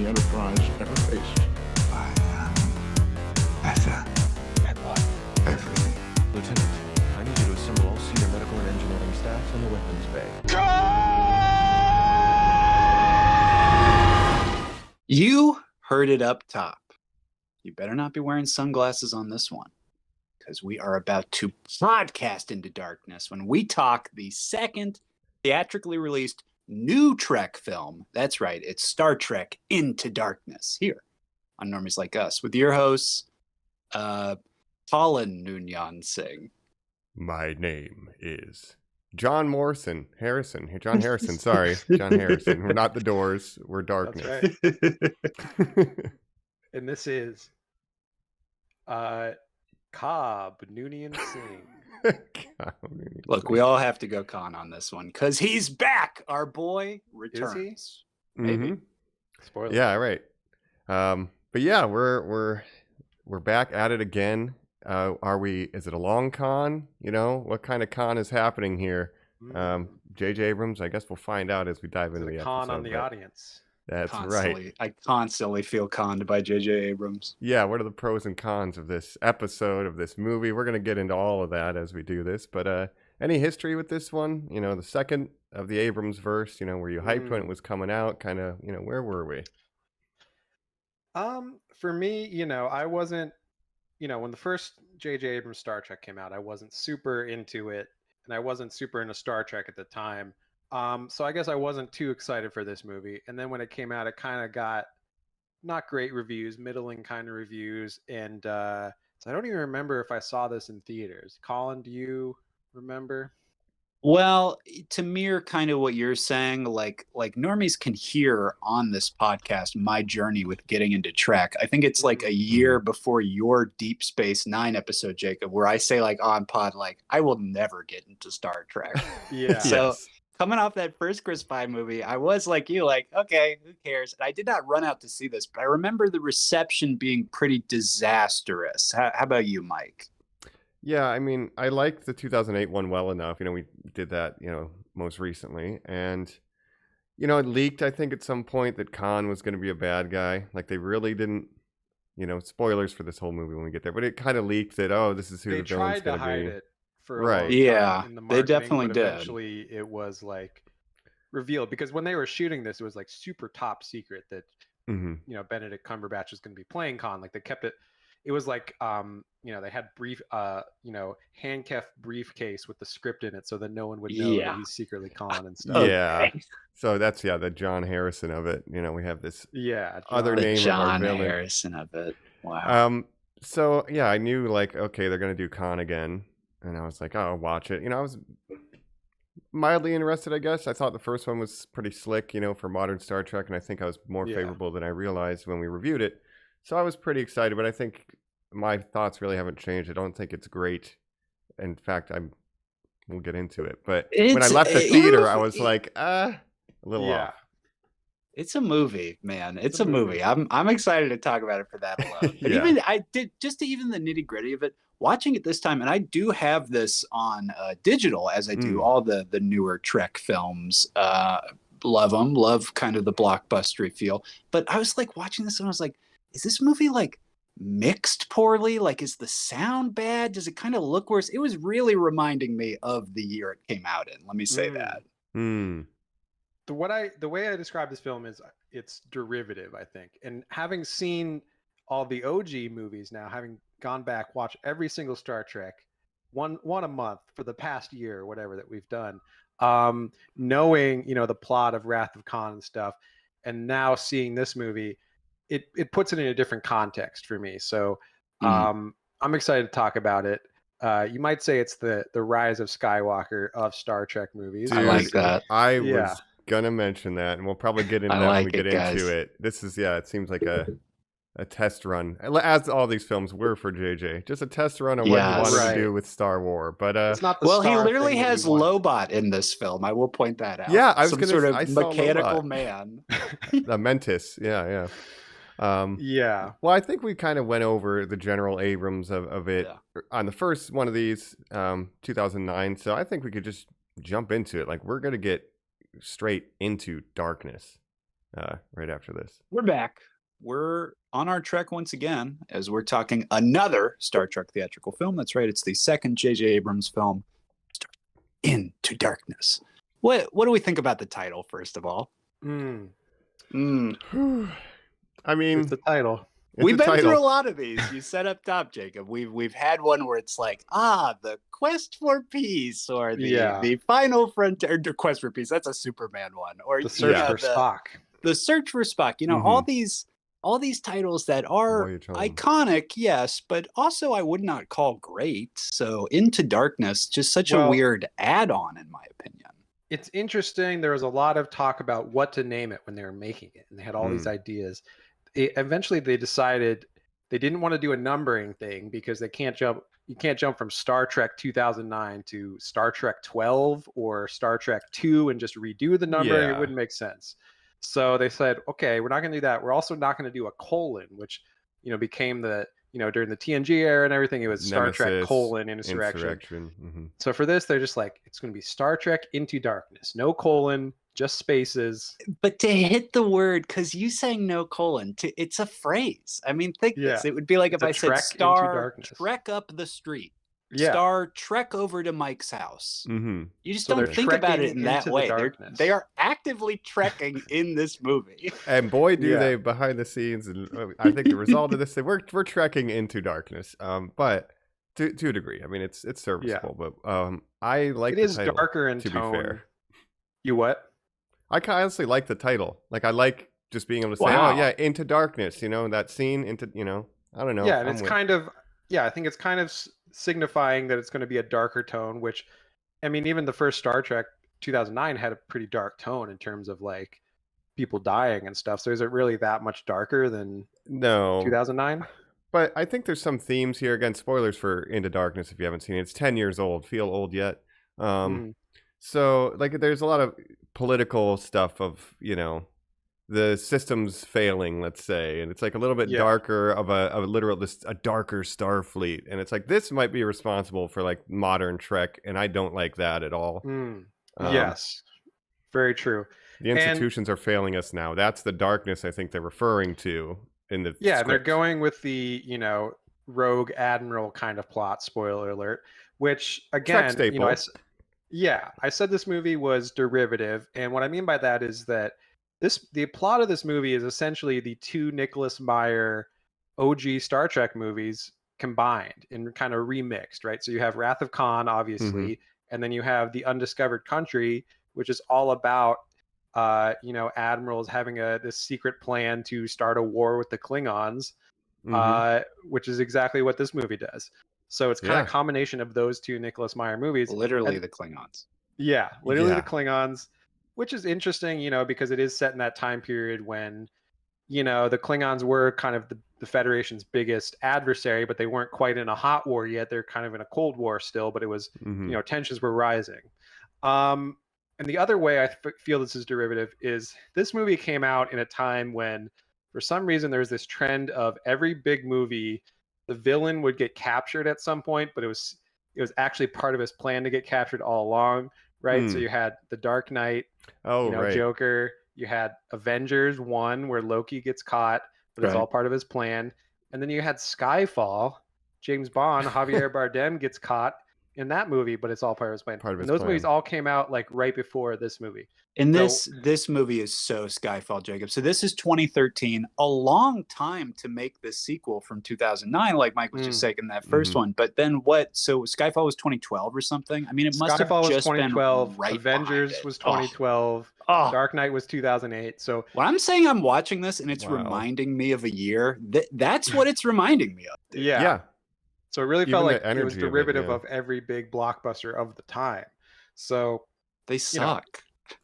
the Enterprise ever faced. I am better at what? Everything. Lieutenant, I need you to assemble all senior medical and engineering staff in the weapons bay. You heard it up top. You better not be wearing sunglasses on this one, because we are about to podcast into darkness when we talk the second theatrically released new Trek film. That's right, it's Star Trek Into Darkness here on Normies Like Us with your hosts, Colin Noonyan Singh. My name is John Harrison, sorry. John Harrison. We're not the Doors, we're Darkness. That's right. And this is Cobb Noonyan Singh. Look, we all have to go con on this one because he's back. Our boy returns. Maybe. Mm-hmm. Spoiler. Yeah, right. But yeah, we're back at it again. Is it a long con? You know, what kind of con is happening here? J.J. Abrams, I guess we'll find out as we dive into the con episode. On the audience. That's Constantly. right. I constantly feel conned by J.J. Abrams. Yeah, what are the pros and cons of this episode, of this movie? We're going to get into all of that as we do this. But any history with this one? You know, the second of the Abrams verse, you know, were you hyped when it was coming out? Kind of, you know, where were we? For me, you know, I wasn't, you know, when the first J.J. Abrams Star Trek came out, I wasn't super into it, and I wasn't super into Star Trek at the time. So I guess I wasn't too excited for this movie. And then when it came out, it kind of got not great reviews, middling kind of reviews. And so I don't even remember if I saw this in theaters. Colin, do you remember? Well, to mirror kind of what you're saying, like normies can hear on this podcast my journey with getting into Trek. I think it's like a year before your Deep Space Nine episode, Jacob, where I say like on pod, like I will never get into Star Trek. Yeah. So Yes. coming off that first Chris Pine movie, I was like you, like, okay, who cares? And I did not run out to see this, but I remember the reception being pretty disastrous. How about you, Mike? Yeah, I mean, I liked the 2008 one well enough. You know, we did that, you know, most recently. And, you know, it leaked, I think, at some point that Khan was going to be a bad guy. Like, they really didn't, you know, spoilers for this whole movie when we get there. But it kind of leaked that, oh, this is who They the villain's tried to going to be. hide it for Right. a long Yeah, time in the they marketing, definitely but did. eventually it was like revealed, because when they were shooting this, it was like super top secret that Mm-hmm. you know Benedict Cumberbatch was going to be playing Khan. Like they kept it. It was like you know, they had you know, handcuff briefcase with the script in it so that no one would know that he's secretly Khan and stuff. Yeah. So that's, the John Harrison of it. You know, we have this Yeah. other The name of our John villain. Harrison of it. Wow. So yeah, I knew like, okay, they're gonna do Khan again, and I was like, oh, I'll watch it. You know, I was mildly interested, I guess. I thought the first one was pretty slick, you know, for modern Star Trek, and I think I was more favorable than I realized when we reviewed it. So I was pretty excited, but I think my thoughts really haven't changed. I don't think it's great. In fact, we'll get into it. But when I left the theater, I was like, a little off. It's a movie, man. It's a movie. I'm excited to talk about it for that alone. But even the nitty gritty of it, watching it this time, and I do have this on digital as I do all the newer Trek films. Love them, love kind of the blockbustery feel. But I was like watching this and I was like, is this movie like mixed poorly? Like, is the sound bad? Does it kind of look worse? It was really reminding me of the year it came out in. Let me say that. The way I describe this film is it's derivative, I think. And having seen all the OG movies now, having gone back, watched every single Star Trek, one a month for the past year or whatever that we've done, knowing, you know, the plot of Wrath of Khan and stuff, and now seeing this movie, it puts it in a different context for me. So I'm excited to talk about it. You might say it's the rise of Skywalker of Star Trek movies. I like that. I was gonna mention that, and we'll probably get into that when we get into it. This is it seems like a test run, as all these films were for JJ. Just a test run of what he wanted to do with Star Wars. But it's not the he literally has Lobot in this film. I will point that out. Yeah, I was some gonna, sort of I saw mechanical Lobot. man. The Mentis, yeah. Well, I think we kind of went over the general Abrams of it on the first one of these, 2009. So I think we could just jump into it. Like, we're gonna get straight into darkness. right after this. We're back. We're on our trek once again as we're talking another Star Trek theatrical film. That's right. It's the second J.J. Abrams film, Into Darkness. What do we think about the title, first of all? I mean, It's the title. We've been through a lot of these. You set up top, Jacob. We've had one where it's like, the quest for peace, or the final frontier, quest for peace. That's a Superman one, or the search for Spock. The search for Spock. You know, all these titles that are iconic, yes, but also I would not call great. So Into Darkness, just such a weird add-on, in my opinion. It's interesting. There was a lot of talk about what to name it when they were making it, and they had all these ideas. Eventually they decided they didn't want to do a numbering thing because you can't jump from Star Trek 2009 to Star Trek 12 or Star Trek 2 and just redo the numbering. It wouldn't make sense. So they said, okay, we're not going to do that. We're also not going to do a colon, which, became the, during the TNG era and everything, it was Star Trek : Insurrection. So for this, they're just like, it's going to be Star Trek Into Darkness. No colon, just spaces. But to hit the word, because you saying no colon, it's a phrase. I mean, think this. It would be like if I said Star Trek up the street. Star Trek over to Mike's house. You just don't think about it in that way. They are actively trekking in this movie. And boy, do they behind the scenes. And I think the result of this, we're trekking into darkness. But to a degree, I mean, it's serviceable. But I like it is darker in tone. To be fair, you what? I honestly like the title. Like I like just being able to say, Into Darkness. That scene into I don't know. Yeah, and it's kind of I think it's kind of signifying that it's going to be a darker tone, which, I mean, even the first Star Trek 2009 had a pretty dark tone in terms of like people dying and stuff. So is it really that much darker than 2009? But I think there's some themes here. Again, spoilers for Into Darkness if you haven't seen it. It's 10 years old. Feel old yet? So like there's a lot of political stuff of, the system's failing, let's say, and it's like a little bit darker of a darker Starfleet, and it's like this might be responsible for like modern Trek, and I don't like that at all. Yes, very true. The institutions are failing us now. That's the darkness I think they're referring to in the script. They're going with the rogue admiral kind of plot. Spoiler alert. Which again, I said this movie was derivative, and what I mean by that is that the plot of this movie is essentially the two Nicholas Meyer OG Star Trek movies combined and kind of remixed, right? So you have Wrath of Khan, obviously, and then you have The Undiscovered Country, which is all about admirals having this secret plan to start a war with the Klingons, which is exactly what this movie does. So it's kind of a combination of those two Nicholas Meyer movies. Literally the Klingons. Yeah, literally the Klingons. Which is interesting, because it is set in that time period when, the Klingons were kind of the Federation's biggest adversary, but they weren't quite in a hot war yet. They're kind of in a cold war still, but it was, tensions were rising. And the other way I feel this is derivative is this movie came out in a time when, for some reason, there was this trend of every big movie, the villain would get captured at some point, but it was actually part of his plan to get captured all along. Right, so you had The Dark Knight, Joker. You had Avengers 1, where Loki gets caught, but it's all part of his plan. And then you had Skyfall, James Bond, Javier Bardem gets caught in that movie, but it's all part of his plan. Those movies all came out like right before this movie. And this movie is so Skyfall, Jacob. So this is 2013, a long time to make this sequel from 2009, like Mike was just saying in that first one. But then what? So Skyfall was 2012 or something? I mean, it must have just been 2012. Right. Avengers was 2012. Dark Knight was 2008. So when I'm saying I'm watching this and it's reminding me of a year, that's what it's reminding me of. Dude. Yeah. So it really felt like it was derivative of every big blockbuster of the time. So they suck.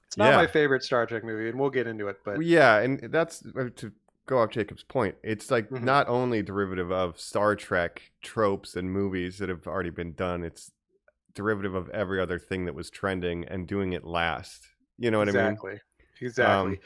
It's not my favorite Star Trek movie, and we'll get into it. But and that's to go off Jacob's point. It's like not only derivative of Star Trek tropes and movies that have already been done. It's derivative of every other thing that was trending and doing it last. You know what I mean? Exactly.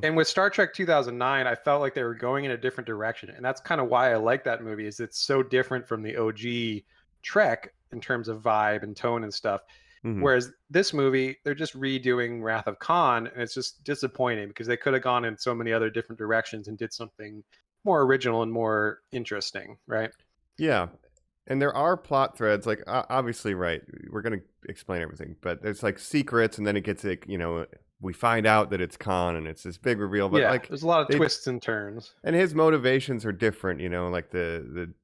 And with Star Trek 2009, I felt like they were going in a different direction, and that's kind of why I like that movie. Is it's so different from the OG Trek in terms of vibe and tone and stuff. Whereas this movie, they're just redoing Wrath of Khan, and it's just disappointing because they could have gone in so many other different directions and did something more original and more interesting, right? Yeah. And there are plot threads, like obviously, right? We're gonna explain everything, but there's like secrets, and then it gets like, you know, we find out that it's Khan, and it's this big reveal. But yeah, like, there's a lot of twists and turns, and his motivations are different. You know, like the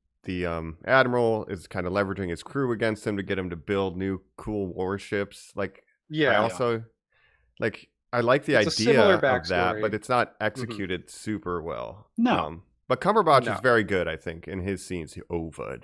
admiral is kind of leveraging his crew against him to get him to build new cool warships. Like, I also like I like the idea of that, but it's not executed super well. No. But Cumberbatch is very good, I think, in his scenes. Over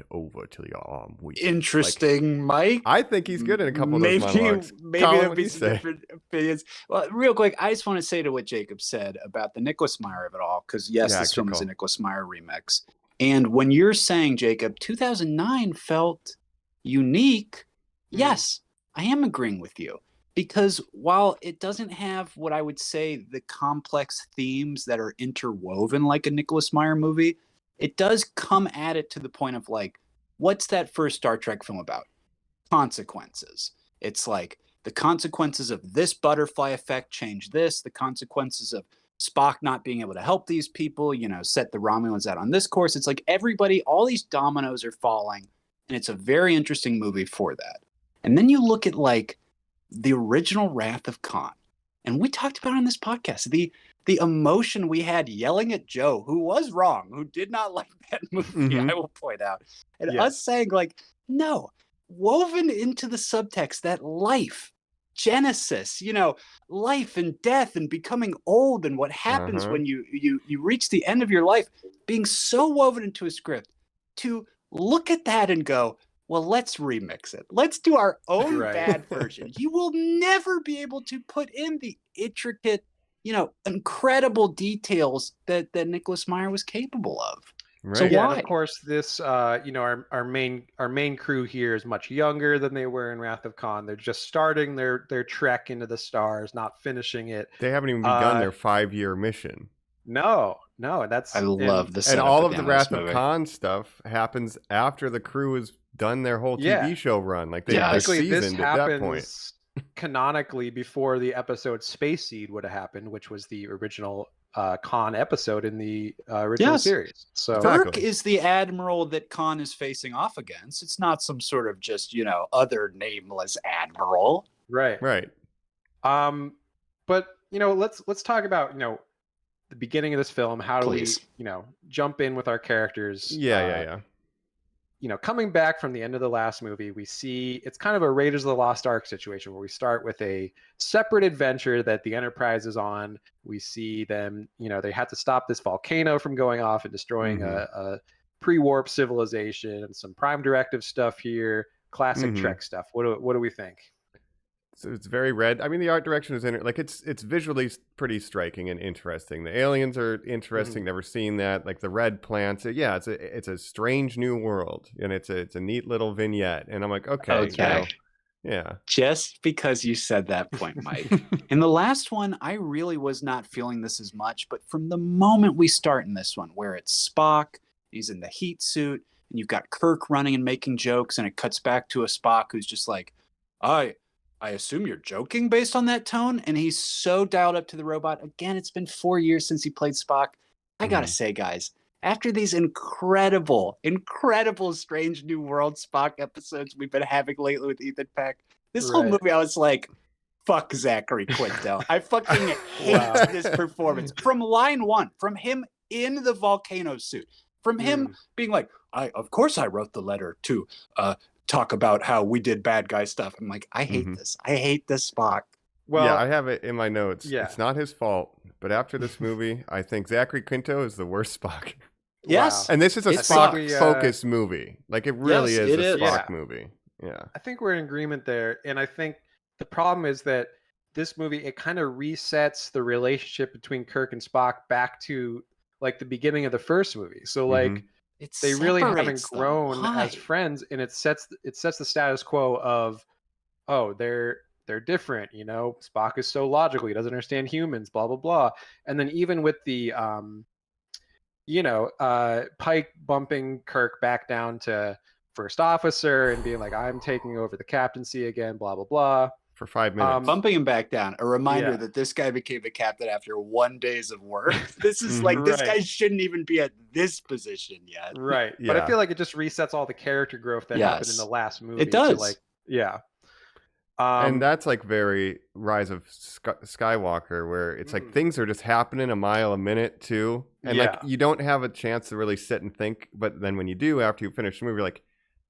till your arm weak. Interesting, Mike. I think he's good in a couple of those monologues. Maybe there'll be some different opinions. Well, real quick, I just want to say to what Jacob said about the Nicholas Meyer of it all, because yes, this film is a Nicholas Meyer remix. And when you're saying, Jacob, 2009 felt unique, yes, I am agreeing with you. Because while it doesn't have what I would say the complex themes that are interwoven like a Nicholas Meyer movie, it does come at it to the point of like, what's that first Star Trek film about? Consequences. It's like the consequences of this butterfly effect change this, the consequences of Spock not being able to help these people, you know, set the Romulans out on this course. It's like everybody, all these dominoes are falling, and it's a very interesting movie for that. And then you look at like the original Wrath of Khan, and we talked about it on this podcast, the emotion we had yelling at Joe, who was wrong, who did not like that movie, I will point out, and us saying like, no, woven into the subtext that life, Genesis, you know, life and death and becoming old and what happens when you reach the end of your life, being so woven into a script, to look at that and go, well, let's remix it. Let's do our own bad version. You will never be able to put in the intricate, you know, incredible details that Nicholas Meyer was capable of. Right. So yeah, and of course, this you know, our main crew here is much younger than they were in Wrath of Khan. They're just starting their trek into the stars, not finishing it. They haven't even begun their 5-year mission. No, that's I love this. And all of the Wrath of Khan stuff happens after the crew has done their whole TV show run. Like they're seasoned at that point. Canonically before the episode Space Seed would have happened, which was the original Khan episode in the original series. So Kirk is the admiral that Khan is facing off against. It's not some sort of just, you know, other nameless admiral. Right. But you know, let's talk about, you know, the beginning of this film. How do we, you know, jump in with our characters? Yeah. You know, coming back from the end of the last movie, we see it's kind of a Raiders of the Lost Ark situation where we start with a separate adventure that the Enterprise is on. We see them, you know, they had to stop this volcano from going off and destroying a pre-warp civilization, and some Prime Directive stuff here, classic Trek stuff. What do we think? So it's very red. I mean, the art direction is like it's visually pretty striking and interesting. The aliens are interesting. Never seen that. Like the red plants. Yeah, it's a strange new world, and it's a neat little vignette. And I'm like, okay. You know, yeah. Just because you said that point, Mike. In the last one, I really was not feeling this as much. But from the moment we start in this one, where it's Spock, he's in the heat suit, and you've got Kirk running and making jokes, and it cuts back to a Spock who's just like, I assume you're joking based on that tone. And he's so dialed up to the robot. Again, it's been 4 years since he played Spock. I gotta say, guys, after these incredible Strange New World Spock episodes we've been having lately with Ethan Peck, this whole movie, I was like, fuck Zachary Quinto. I fucking hate this performance. From line one, from him in the volcano suit, from him being like, of course I wrote the letter to talk about how we did bad guy stuff. I'm like, I hate this. I hate this Spock. Well, yeah, I have it in my notes. Yeah. It's not his fault, but after this movie, I think Zachary Quinto is the worst Spock. Yes. And this is a Spock-focused movie. Like, it really is a Spock movie. Yeah. I think we're in agreement there. And I think the problem is that this movie, it kind of resets the relationship between Kirk and Spock back to, like, the beginning of the first movie. So, like, they really haven't grown as friends, and it sets the status quo of, oh, they're different, you know. Spock is so logical, he doesn't understand humans, blah blah blah. And then even with the Pike bumping Kirk back down to first officer and being like, I'm taking over the captaincy again, blah, blah, blah. For 5 minutes. Bumping him back down. A reminder Yeah. that this guy became a captain after 1 day of work. This is like, this Right. guy shouldn't even be at this position yet. Right. But I Yeah. feel like it just resets all the character growth that happened in Yes. the last movie. It does. To like, yeah. And that's like very Rise of Skywalker, where it's like things are just happening a mile a minute too, and like Yeah. you don't have a chance to really sit and think. But then when you do, after you finish the movie, you're like,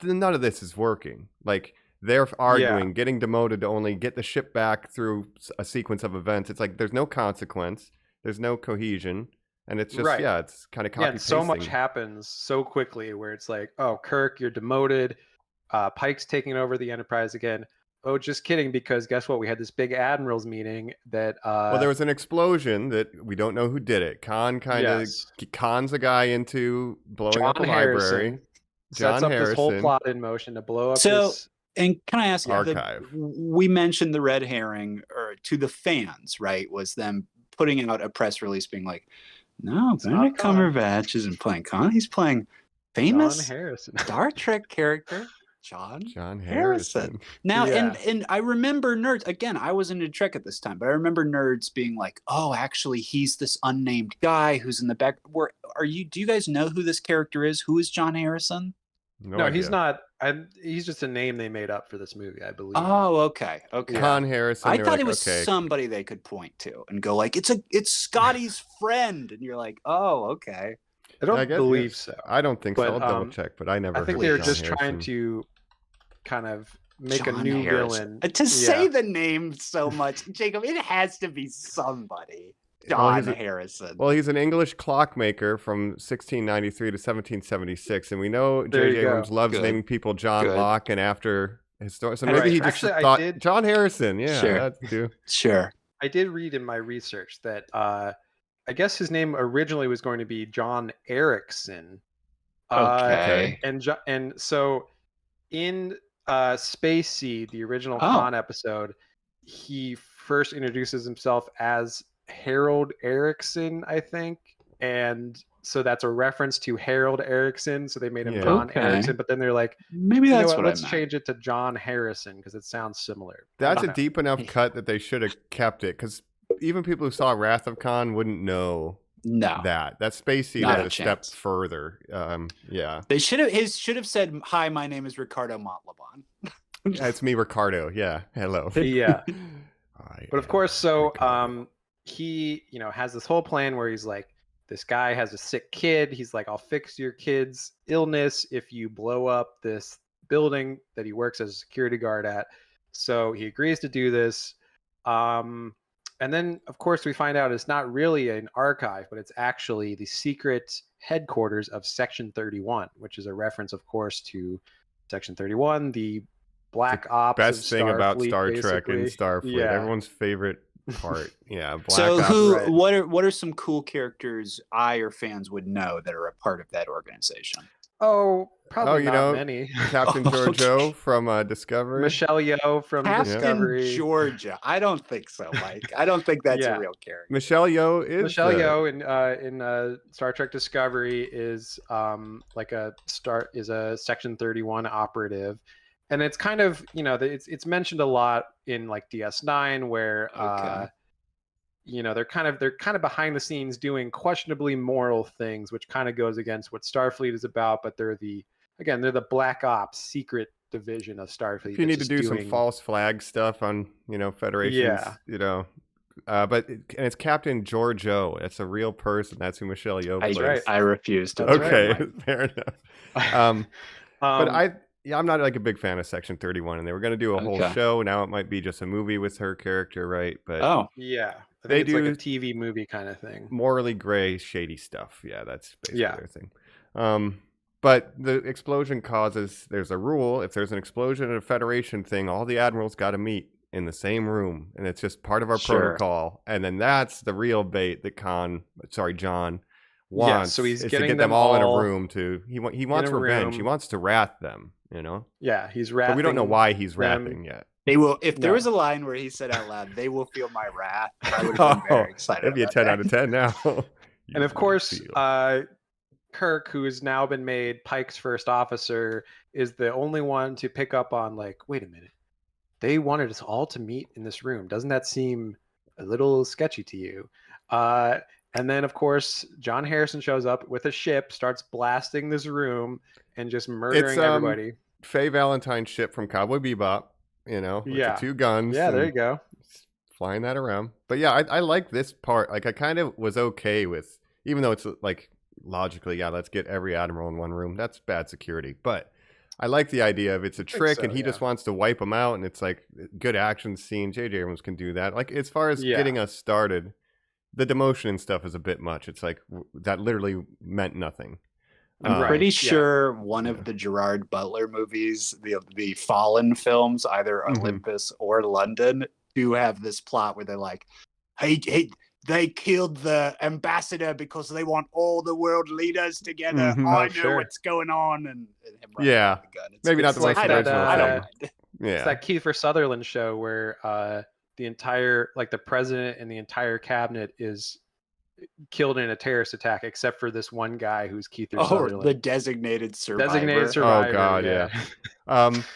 none of this is working. Like they're arguing, getting demoted to only get the ship back through a sequence of events. It's like there's no consequence, there's no cohesion, and it's just Right. it's kind of copy and so much pasting. happens so quickly where it's like, oh, Kirk, you're demoted. Pike's taking over the Enterprise again. Oh, just kidding, because guess what? We had this big admirals meeting that Well, there was an explosion that we don't know who did it. Khan kind of Yes. cons a guy into blowing up a John library. Harrison John sets up this whole Harrison. plot in motion to blow up So- this. And can I ask you, Archive. we mentioned the red herring or to the fans, right? Was them putting out a press release being like, no, Benedict not Khan. Cumberbatch isn't playing Khan. He's playing John famous Harrison. Star Trek character John John Harrison. Harrison. Now, Yeah. and I remember nerds, again, I wasn't into Trek at this time, but I remember nerds being like, oh, actually, he's this unnamed guy who's in the back. Do you guys know who this character is? Who is John Harrison? No, he's idea. not. He's just a name they made up for this movie, I believe. Oh, okay. Okay. Con Harrison. I they were thought like, it was okay. somebody they could point to and go like, it's Scotty's friend. And you're like, oh, okay. I don't I guess, believe yeah. so. I don't think so. But, I'll double check, but I never I think heard they were John just Harrison. trying to kind of make a John new Harrison. villain. To say Yeah. the name so much, Jacob, it has to be somebody. Well, John he's a- Harrison. Well, he's an English clockmaker from 1693 to 1776, and we know There J.J. you go. Abrams loves Good. naming people John Good. Locke and after historic. So Right. maybe he just Actually, I thought did- John Harrison. Yeah, Sure. that's too. Sure. I did read in my research that I guess his name originally was going to be John Erickson. Okay. And so in Space Seed, the original Oh. Khan episode, he first introduces himself as Harold Erickson, I think. And so that's a reference to Harold Erickson. So they made him Yeah. John Okay. Erickson, but then they're like, Maybe you know that's what, what let's I meant. change it to John Harrison because it sounds similar. That's I a don't know. deep enough cut that they should have kept it, because even people who saw Wrath of Khan wouldn't know No. that. That Space Seed Not is a a step chance. further. Yeah, They should have said, "Hi, my name is Ricardo Montalban." it's me, Ricardo. Yeah, hello. Yeah. I But of am course, so Ricardo. he, has this whole plan where he's like, this guy has a sick kid. He's like, I'll fix your kid's illness if you blow up this building that he works as a security guard at. So he agrees to do this. And then, of course, we find out it's not really an archive, but it's actually the secret headquarters of Section 31, which is a reference, of course, to Section 31, the Black Ops. Best of thing about Starfleet, Star Trek and basically. Starfleet. Yeah. Everyone's favorite part. Yeah. Black So Ops. who? right. What are some cool characters I or fans would know that are a part of that organization? Oh, probably you not know, many. Captain Okay. Georgiou from Discovery. Michelle Yeoh from Captain Discovery. Georgia. I don't think so, Mike. I don't think that's Yeah. a real character. Michelle Yeoh is Michelle the- Yeoh in Star Trek Discovery is is a Section 31 operative, and it's kind of it's mentioned a lot in like DS9 where Okay. they're kind of behind the scenes doing questionably moral things, which kind of goes against what Starfleet is about. But they're the Black Ops secret division of Starfleet. If you need that's to do just some doing- false flag stuff on Federations, but it's Captain Georgiou. It's a real person. That's who Michelle Yeoh plays. right. I refuse to. That's believe Okay, Mike. fair enough. But Um, I'm not like a big fan of Section 31, and they were going to do a whole Okay. show. Now it might be just a movie with her character, right? But Oh, yeah, I They think it's like do- a TV movie kind of thing. morally gray, shady stuff. Yeah, that's basically Yeah. their thing. But the explosion causes. There's a rule: if there's an explosion in a Federation thing, all the admirals got to meet in the same room, and it's just part of our Sure. protocol. And then that's the real bait that John wants. so he's is to getting get them them all in a all room to. He wants a revenge. He room. wants to wrath them. Yeah, he's But wrapping. we don't know why he's them. wrathing yet. they will. If there No. was a line where he said out loud, "They will feel my wrath," I would have been very excited. That'd be a about 10 that. out of 10 now. And of course, Kirk, who has now been made Pike's first officer, is the only one to pick up on like, wait a minute, they wanted us all to meet in this room. Doesn't that seem a little sketchy to you? And then, of course, John Harrison shows up with a ship, starts blasting this room, and just murdering everybody. Faye Valentine's ship from Cowboy Bebop, with the 2 guns. Yeah, there you go. Flying that around. But yeah, I like this part. Like, I kind of was okay with, even though it's like, logically, yeah, let's get every admiral in one room. That's bad security. But I like the idea of it's a trick and he just wants to wipe them out. And it's like good action scene. J.J. Abrams can do that. Like, as far as getting us started, the demotion and stuff is a bit much. It's like that literally meant nothing. I'm pretty sure one of the Gerard Butler movies, the Fallen films, either Olympus or London, do have this plot where they're like, hey, they killed the ambassador because they want all the world leaders together. I know what's going on. And him running with the gun. Maybe not the most original. I don't mind. It's that Kiefer Sutherland show where the entire, like the president and the entire cabinet is killed in a terrorist attack, except for this one guy who's Kiefer Sutherland. The designated survivor. Designated survivor. Oh God, yeah.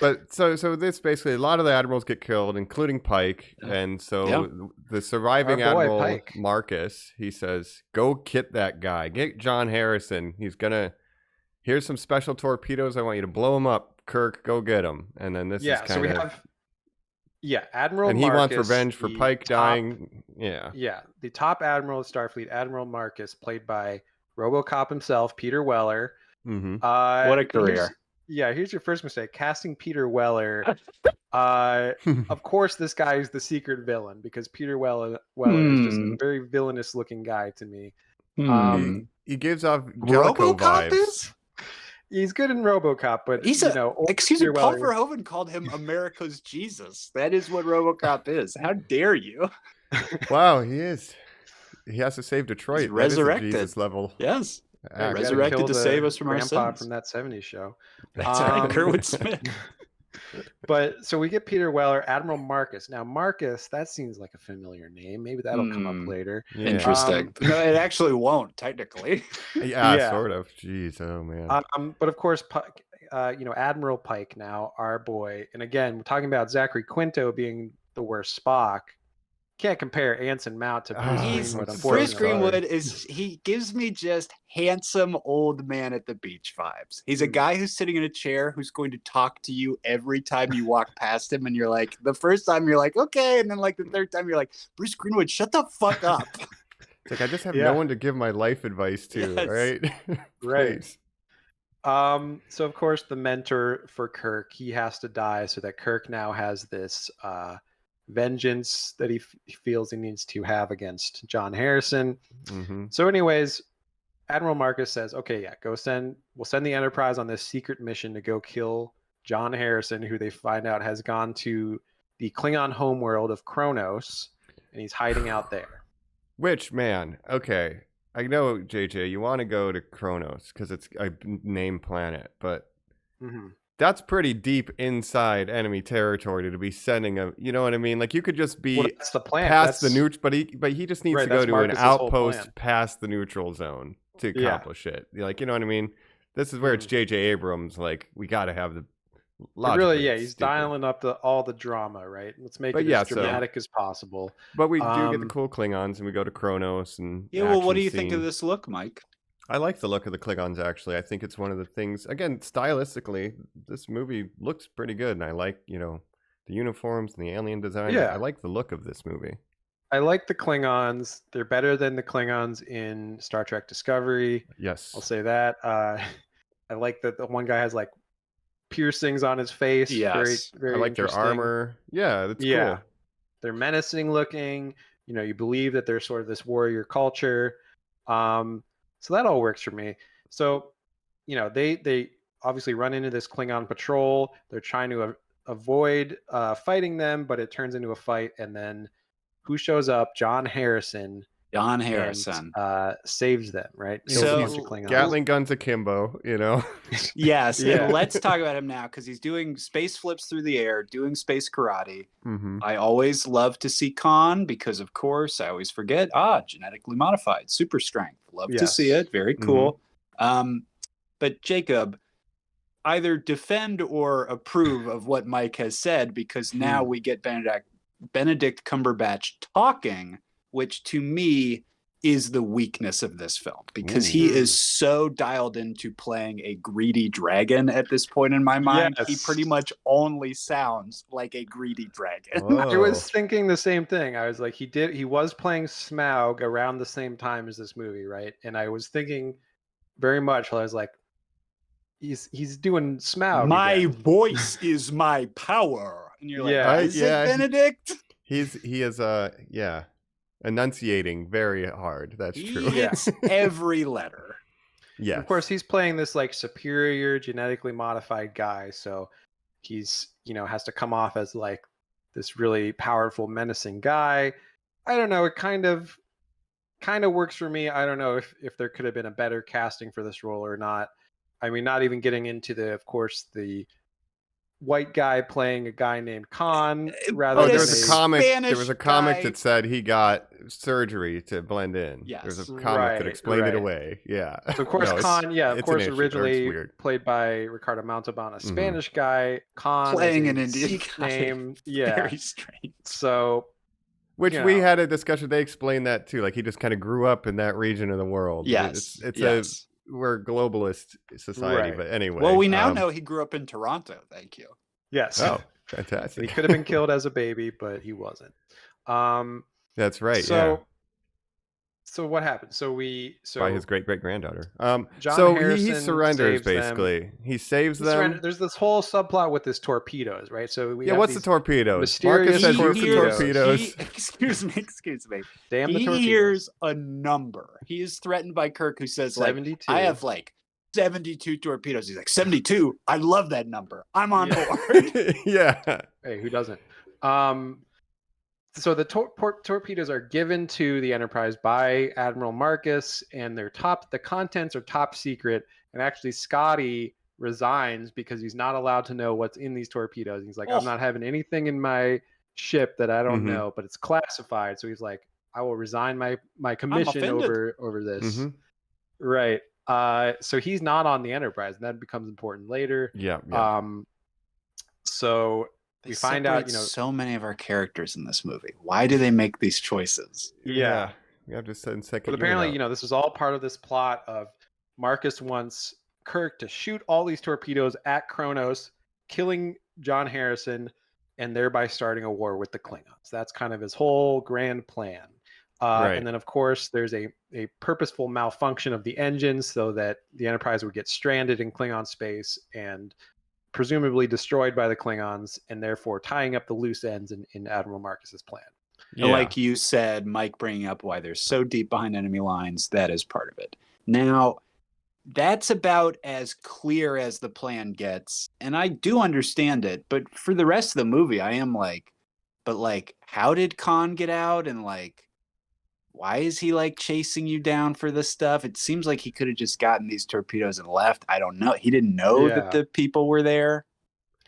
But so this basically, a lot of the admirals get killed, including Pike, and so the surviving admiral Pike. Marcus, he says, "Go get that guy. Get John Harrison. Here's some special torpedoes. I want you to blow him up. Kirk, go get him." And then this is kind of. So we have. Yeah, Admiral and Marcus. he wants revenge for Pike dying. Yeah, the top admiral of Starfleet, Admiral Marcus, played by RoboCop himself, Peter Weller. What a career. Here's your first mistake. Casting Peter Weller. Of course, this guy is the secret villain because Peter Weller is just a very villainous looking guy to me. He gives off Jellicoe RoboCop vibes. is? He's good in RoboCop, but excuse me, Paul Verhoeven called him America's Jesus. That is what RoboCop is. How dare you? Wow, he is. He has to save Detroit. He's resurrected. That is a Jesus level. Yes. Resurrected to save us from our sins. From that 70s show. That's right, Kurtwood Smith. But so we get Peter Weller, Admiral Marcus. Now, Marcus, that seems like a familiar name. Maybe that'll come up later. Yeah. Interesting. No, it actually won't, technically. Yeah, sort of. Jeez, oh man. But of course, Pike, Admiral Pike now, our boy. And again, we're talking about Zachary Quinto being the worst Spock. Can't compare Anson Mount to Bruce Greenwood. Bruce Greenwood he gives me just handsome old man at the beach vibes. He's a guy who's sitting in a chair who's going to talk to you every time you walk past him, and you're like, the first time you're like, okay, and then like the third time you're like, Bruce Greenwood, shut the fuck up. It's like I just have no one to give my life advice to, right? Right. So of course the mentor for Kirk, he has to die so that Kirk now has this vengeance that he feels he needs to have against John Harrison. So anyways, Admiral Marcus says, okay, we'll send the Enterprise on this secret mission to go kill John Harrison, who they find out has gone to the Klingon homeworld of Kronos, and he's hiding out there. Which, man, okay, I know, JJ, you want to go to Kronos because it's a named planet, but that's pretty deep inside enemy territory to be sending a, you know what I mean? Like you could just be that's the plan. Past the neutral, but he just needs to go to an outpost past the neutral zone to accomplish it. Like, you know what I mean? This is where it's J.J. Abrams. Like, we got to have the he's dialing up all the drama, right? Let's make it as dramatic as possible. But we do get the cool Klingons, and we go to Kronos, and what do you think of this look, Mike? I like the look of the Klingons, actually. I think it's one of the things, again, stylistically, this movie looks pretty good, and I like, the uniforms and the alien design. I like the look of this movie. I like the Klingons. They're better than the Klingons in Star Trek Discovery. Yes. I'll say that. I like that the one guy has, like, piercings on his face. Yes. Very I like their armor. Yeah, that's cool. They're menacing looking. You believe that they're sort of this warrior culture. So that all works for me. So, they obviously run into this Klingon patrol. They're trying to avoid fighting them, but it turns into a fight. And then who shows up? John Harrison. And, saves them, right? So Gatling guns akimbo, Yes, and let's talk about him now because he's doing space flips through the air, doing space karate. I always love to see Khan because, of course, I always forget. Genetically modified, super strength. Love to see it. Very cool. But Jacob, either defend or approve of what Mike has said, because now we get Benedict Cumberbatch talking, which to me is the weakness of this film, because he is so dialed into playing a greedy dragon at this point in my mind. Yes. He pretty much only sounds like a greedy dragon. I was thinking the same thing. I was like, he was playing Smaug around the same time as this movie, right? And I was thinking very much, I was like, he's doing Smaug. My again. voice is my power. And you're like, Yeah. is it Benedict? He is enunciating very hard. That's He true. hits every letter. Yeah. Of course, he's playing this like superior genetically modified guy, so he's has to come off as like this really powerful, menacing guy. I don't know. It kind of works for me. I don't know if there could have been a better casting for this role or not. I mean, not even getting into of course, the white guy playing a guy named Khan rather than there was a comic. Spanish There was a comic guy. that said he got surgery to blend in. Yes. There's a comic that explained it away. Yeah. So of course, Khan, it's of course, an issue, or it's originally weird. played by Ricardo Montalban, a Spanish guy. Khan Playing is an a Indian Sikh guy. name. Yeah. Very strange. So Which you we know. had a discussion. They explained that too. Like he just kind of grew up in that region of the world. Yes. It's we're a globalist society, Right. but anyway. Well, we now know he grew up in Toronto. Thank you. yes. Oh, He fantastic. could have been killed as a baby, but he wasn't. That's right. So what happened? By his great granddaughter. John So he Harrison surrenders saves them. basically. He saves He them. surrendered. There's this whole subplot with his torpedoes, right? So we have What's the these torpedoes? mysterious Marcus says torpedoes. use the torpedoes. Excuse me. damn the He torpedoes. hears a number. He is threatened by Kirk, who says, like, 72. I have like 72 torpedoes. He's like, 72? I love that number. I'm on Yeah. board. Yeah. Hey, who doesn't? So the torpedoes are given to the Enterprise by Admiral Marcus, and the contents are top secret. And actually, Scotty resigns because he's not allowed to know what's in these torpedoes. He's like, Oh. I'm not having anything in my ship that I don't Mhm. know, but it's classified. So he's like, I will resign my commission offended. over this. Mhm. Right. So he's not on the Enterprise, and that becomes important later. Yeah. So They we find out, separate so many of our characters in this movie. Why do they make these choices? yeah. We have to send second. But apparently, this is all part of this plot of Marcus wants Kirk to shoot all these torpedoes at Kronos, killing John Harrison, and thereby starting a war with the Klingons. That's kind of his whole grand plan. Right. And then, of course, there's a purposeful malfunction of the engines so that the Enterprise would get stranded in Klingon space and presumably destroyed by the Klingons, and therefore tying up the loose ends in Admiral Marcus's plan. And like you said, Mike bringing up why they're so deep behind enemy lines, that is part of it. Now, that's about as clear as the plan gets, and I do understand it, but for the rest of the movie, I am like, but like, how did Khan get out? And like, why is he like chasing you down for this stuff? It seems like he could have just gotten these torpedoes and left. I don't know. He didn't know that the people were there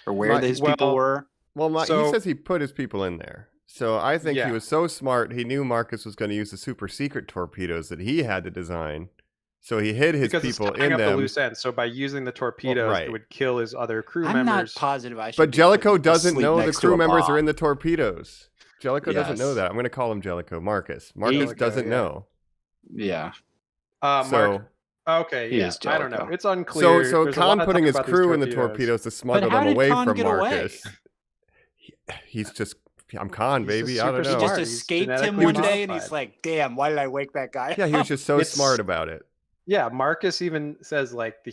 or where his people were. Well, he So- says he put his people in there. So I think he was so smart, he knew Marcus was going to use the super secret torpedoes that he had to design. So he hid his Because people it's tying in up them. the loose ends. So by using the torpedoes, right. it would kill his other crew I'm members. not positive I should But be Jellicoe putting doesn't sleep know the next crew to a members are bomb. in the torpedoes. Jellicoe doesn't know Yes. that. I'm going to call him Jellicoe. Marcus. Marcus Jellicoe, doesn't yeah. know. Yeah. Mark. Okay, He yeah. is I don't know. Jellicoe. It's unclear. So There's a Khan lot of putting talk his about these crew in the torpedoes to smuggle how them did away Khan from get away? Marcus. He's just, I'm Khan, He's baby. just I don't super know. He smart. just He's escaped him genetically one day, and he's modified. like, "Damn, why did I wake that guy?" Yeah, he was just so It's- smart about it. Yeah, Marcus even says like the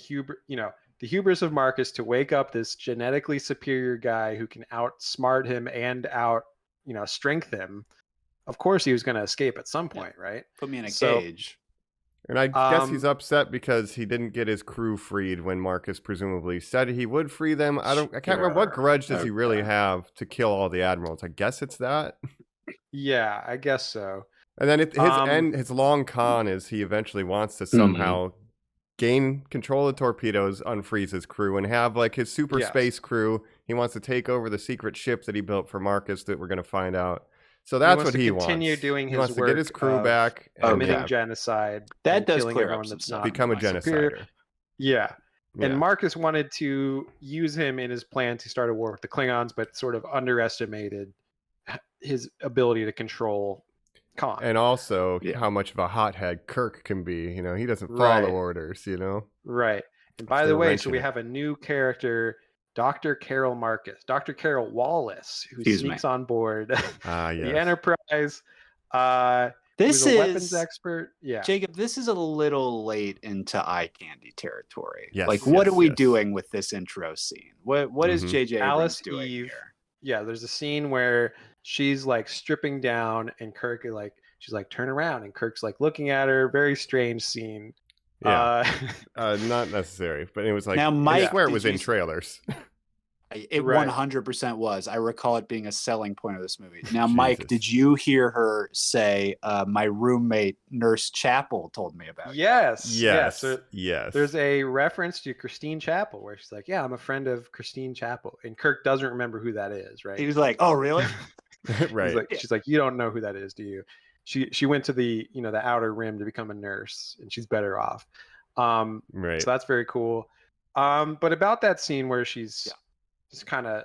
hubris of Marcus to wake up this genetically superior guy who can outsmart him and strength him. Of course, he was going to escape at some point, right? Put me in a So- cage. And I guess he's Um, upset because he didn't get his crew freed when Marcus presumably said he would free them. I can't remember what grudge does he really have to kill all the admirals. I guess it's that. Yeah, I guess so. And then his long con is he eventually wants to somehow gain control of the torpedoes, unfreeze his crew, and have like his super Yes. space crew. He wants to take over the secret ship that he built for Marcus that we're going to find out So that's wants what to he continue wants. doing He his wants to get his work crew of back committing and genocide. That and does killing clear up everyone some that's stuff. not become a superior. genocider. Yeah. And Yeah. Marcus wanted to use him in his plan to start a war with the Klingons, but sort of underestimated his ability to control Khan. And also Yeah. how much of a hothead Kirk can be. You know, he doesn't Right. follow orders, you know? Right. And by They're the way, so wrenching we it. have a new character, Dr. Carol Marcus, Dr. Carol Wallace, who Excuse me. sneaks on board Ah, the yes. Enterprise. This Who's a weapons is expert. Yeah. Jacob. This is a little late into eye candy territory. Yes, Like, what yes, are we yes. doing with this intro scene? What is Mhm. JJ Abrams Alice doing Eve. here? Yeah, there's a scene where she's like stripping down and Kirk is like, she's like, turn around, and Kirk's like looking at her. Very strange scene. Yeah. Not necessary, but it was like, Now, I Mike, swear it did was you in s- trailers. It Right. 100% was. I recall it being a selling point of this movie. Now, Mike, Jesus. did you hear her say, my roommate, Nurse Chapel, told me about you? Yes. Yes. So Yes. there's a reference to Christine Chapel where she's like, yeah, I'm a friend of Christine Chapel. And Kirk doesn't remember who that is, right? He was like, oh, really? right. She's like, you don't know who that is, do you? She went to the the outer rim to become a nurse, and she's better off. Right. So that's very cool. But about that scene where she's just kind of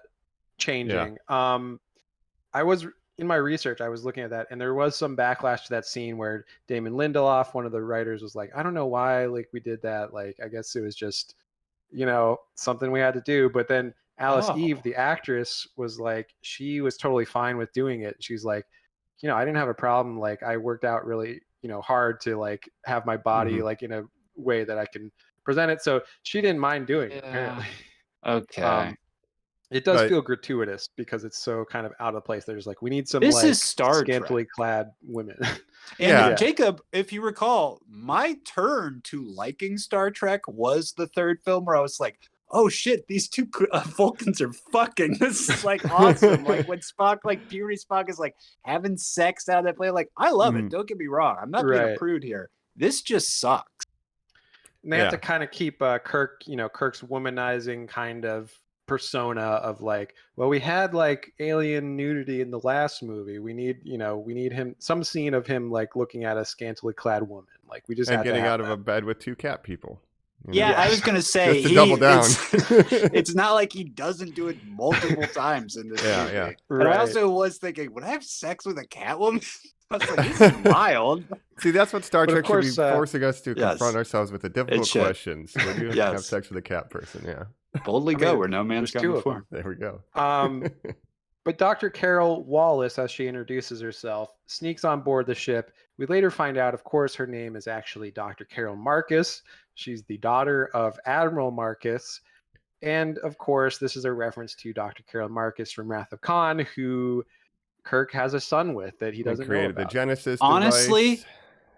changing, I was in my research, I was looking at that, and there was some backlash to that scene where Damon Lindelof, one of the writers, was like, I don't know why like we did that. Like, I guess it was just something we had to do. But then Alice Eve, the actress, was like, she was totally fine with doing it. She's like, I didn't have a problem. Like, I worked out really, hard to like have my body like in a way that I can present it. So she didn't mind doing it, apparently. Okay. It does But- feel gratuitous because it's so kind of out of place. There's like, we need some This like is Star scantily Trek. clad women. And Yeah. Jacob, if you recall, my turn to liking Star Trek was the third film where I was like, oh shit, these two Vulcans are fucking. This is like awesome. Like when Spock, like puberty Spock is like having sex out of that play. Like, I love it. Don't get me wrong. I'm not being a Right. prude here. This just sucks. And they have Yeah. to kind of keep Kirk, Kirk's womanizing kind of persona of like, well, we had like alien nudity in the last movie. We need him, some scene of him like looking at a scantily clad woman. Like, we just And had getting to have out of that. a bed with two cat people. you know? Yeah, Yeah. I was gonna say Just to double down. It's not like he doesn't do it multiple times in this Yeah, movie. yeah. But I Right. also was thinking, would I have sex with a Catwoman? I was like, this is wild. See, that's what Star But of Trek course, should be forcing us to yes. confront ourselves with the difficult should. questions. Would you have Yes. sex with a cat person? Yeah. Boldly I go mean, where no man's there's gone two of before. There we go. But Dr. Carol Wallace, as she introduces herself, sneaks on board the ship. We later find out, of course, her name is actually Dr. Carol Marcus. She's the daughter of Admiral Marcus. And of course, this is a reference to Dr. Carol Marcus from Wrath of Khan, who Kirk has a son with that he They doesn't know created the about. Genesis Honestly, device.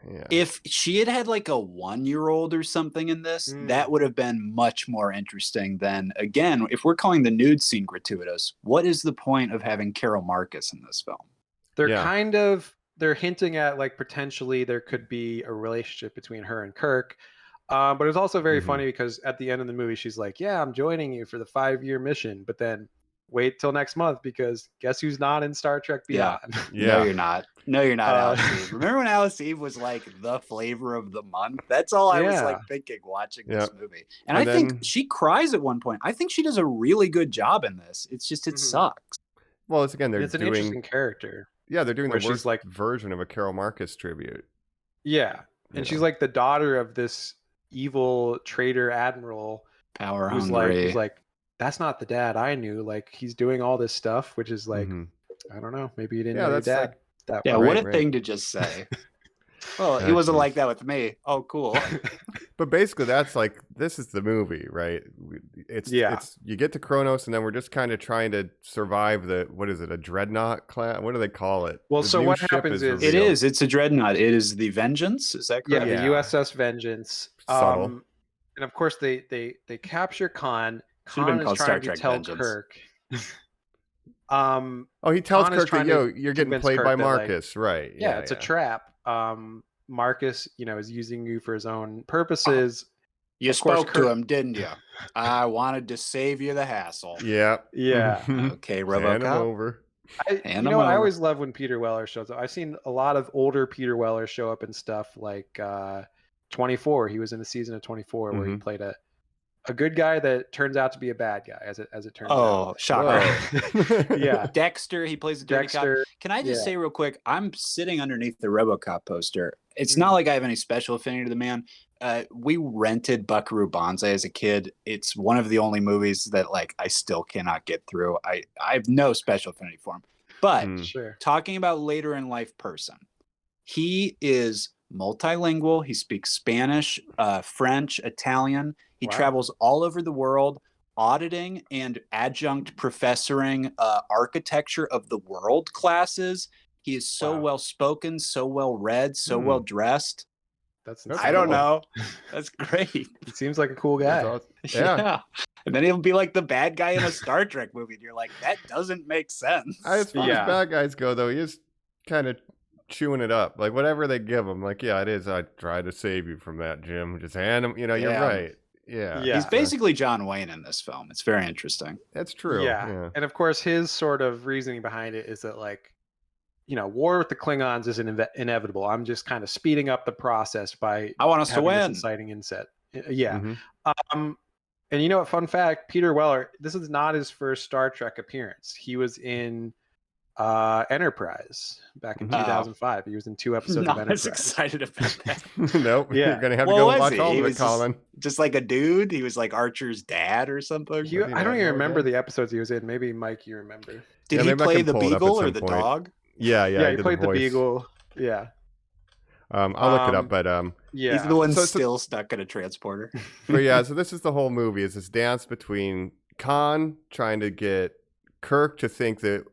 Yeah. If she had like a 1-year-old or something in this, that would have been much more interesting than, again, if we're calling the nude scene gratuitous, what is the point of having Carol Marcus in this film? They're Yeah. they're hinting at like potentially there could be a relationship between her and Kirk. But it's also very Mhm. funny because at the end of the movie, she's like, yeah, I'm joining you for the 5-year mission. But then wait till next month because guess who's not in Star Trek Yeah. Beyond? Yeah. No, you're not. No, you're not, Uh, Alice Eve. Remember when Alice Eve was like the flavor of the month? That's all I was like Yeah. thinking watching Yep. this movie. And And I think then- she cries at one point. I think she does a really good job in this. It's just, it Mhm. sucks. Well, it's again, they're It's an doing. interesting character. Yeah, they're doing where the she's worst like- version of a Carol Marcus tribute. Yeah. you And she's know. like the daughter of this evil traitor admiral Power who's hungry. like, that's not the dad I knew. Like, he's doing all this stuff, which is like, Mhm. I don't know. Maybe you didn't Yeah, know your that's dad. like- that Yeah, well. what a Right, thing to just say. Well, he Oh, wasn't geez. like that with me. Oh, cool. But basically, that's like this is the movie, right? It's you get to Kronos, and then we're just kind of trying to survive the what is it, a dreadnought class? What do they call it? Well, The so new what ship happens is- It revealed. is. It's a dreadnought. It is the Vengeance. Is that Yeah, correct? the Yeah. USS Vengeance. Subtle. And of course, they capture Khan. Should've been Khan is called trying Star to Trek tell Vengeance. Kirk. Oh, he tells Khan is Kirk that trying to yo, you're getting convince played Kirk by that, like, Marcus, right? yeah, it's a trap. Marcus, is using you for his own purposes. You Of course, spoke to Kirk- him, didn't you? I wanted to save you the hassle. Yeah. Yeah. Mhm. Okay, Hand him RoboCop. over. You Hand know them what? I over. always love when Peter Weller shows up. I've seen a lot of older Peter Weller show up in stuff like 24. He was in a season of 24 where he Mhm. played a good guy that turns out to be a bad guy, as it turns out. Oh, shocker. Whoa. Yeah, Dexter, he plays a dirty cop. Dexter. Can I just yeah. say real quick, I'm sitting underneath the RoboCop poster. It's Mm. not like I have any special affinity to the man. We rented Buckaroo Banzai as a kid. It's one of the only movies that like I still cannot get through. I have no special affinity for him. But Mm. Sure. talking about later in life person, he is multilingual. He speaks Spanish, French, Italian. He Wow. travels all over the world, auditing and adjunct professoring architecture of the world classes. He is so Wow. well spoken, so well read, so well dressed. That's That's I don't cool. know. That's great. He seems like a cool guy. That's awesome. Yeah. And then he'll be like the bad guy in a Star Trek movie. And you're like, that doesn't make sense. As far Yeah. as bad guys go, though, he is kind of chewing it up. Like, whatever they give him, like, yeah, it is. I try to save you from that, Jim. Just hand him, you're Yeah. right. Yeah. Yeah. He's basically John Wayne in this film. It's very interesting. That's true. Yeah. And of course, his sort of reasoning behind it is that, like, war with the Klingons is inevitable. I'm just kind of speeding up the process by I want us to having this win. exciting inset. Yeah. Mhm. And you know what? Fun fact: Peter Weller. This is not his first Star Trek appearance. He was in Enterprise back in Mhm. 2005. He was in 2 episodes of Not Enterprise. as excited about that. Nope. Yeah. You're gonna have What to go was watch he? all He of it, was just- Colin. Just like a dude. He was like Archer's dad or something. I don't not even know remember again? the episodes he was in. Maybe Mike, you remember? Did Yeah, he maybe I play can the pull it up at beagle or some the point. dog? Yeah. Yeah, he did played the voice. Beagle. Yeah. I'll look it up, but Yeah. He's the one So- still stuck in a transporter. but yeah, so this is the whole movie. Is this dance between Khan trying to get Kirk to think that,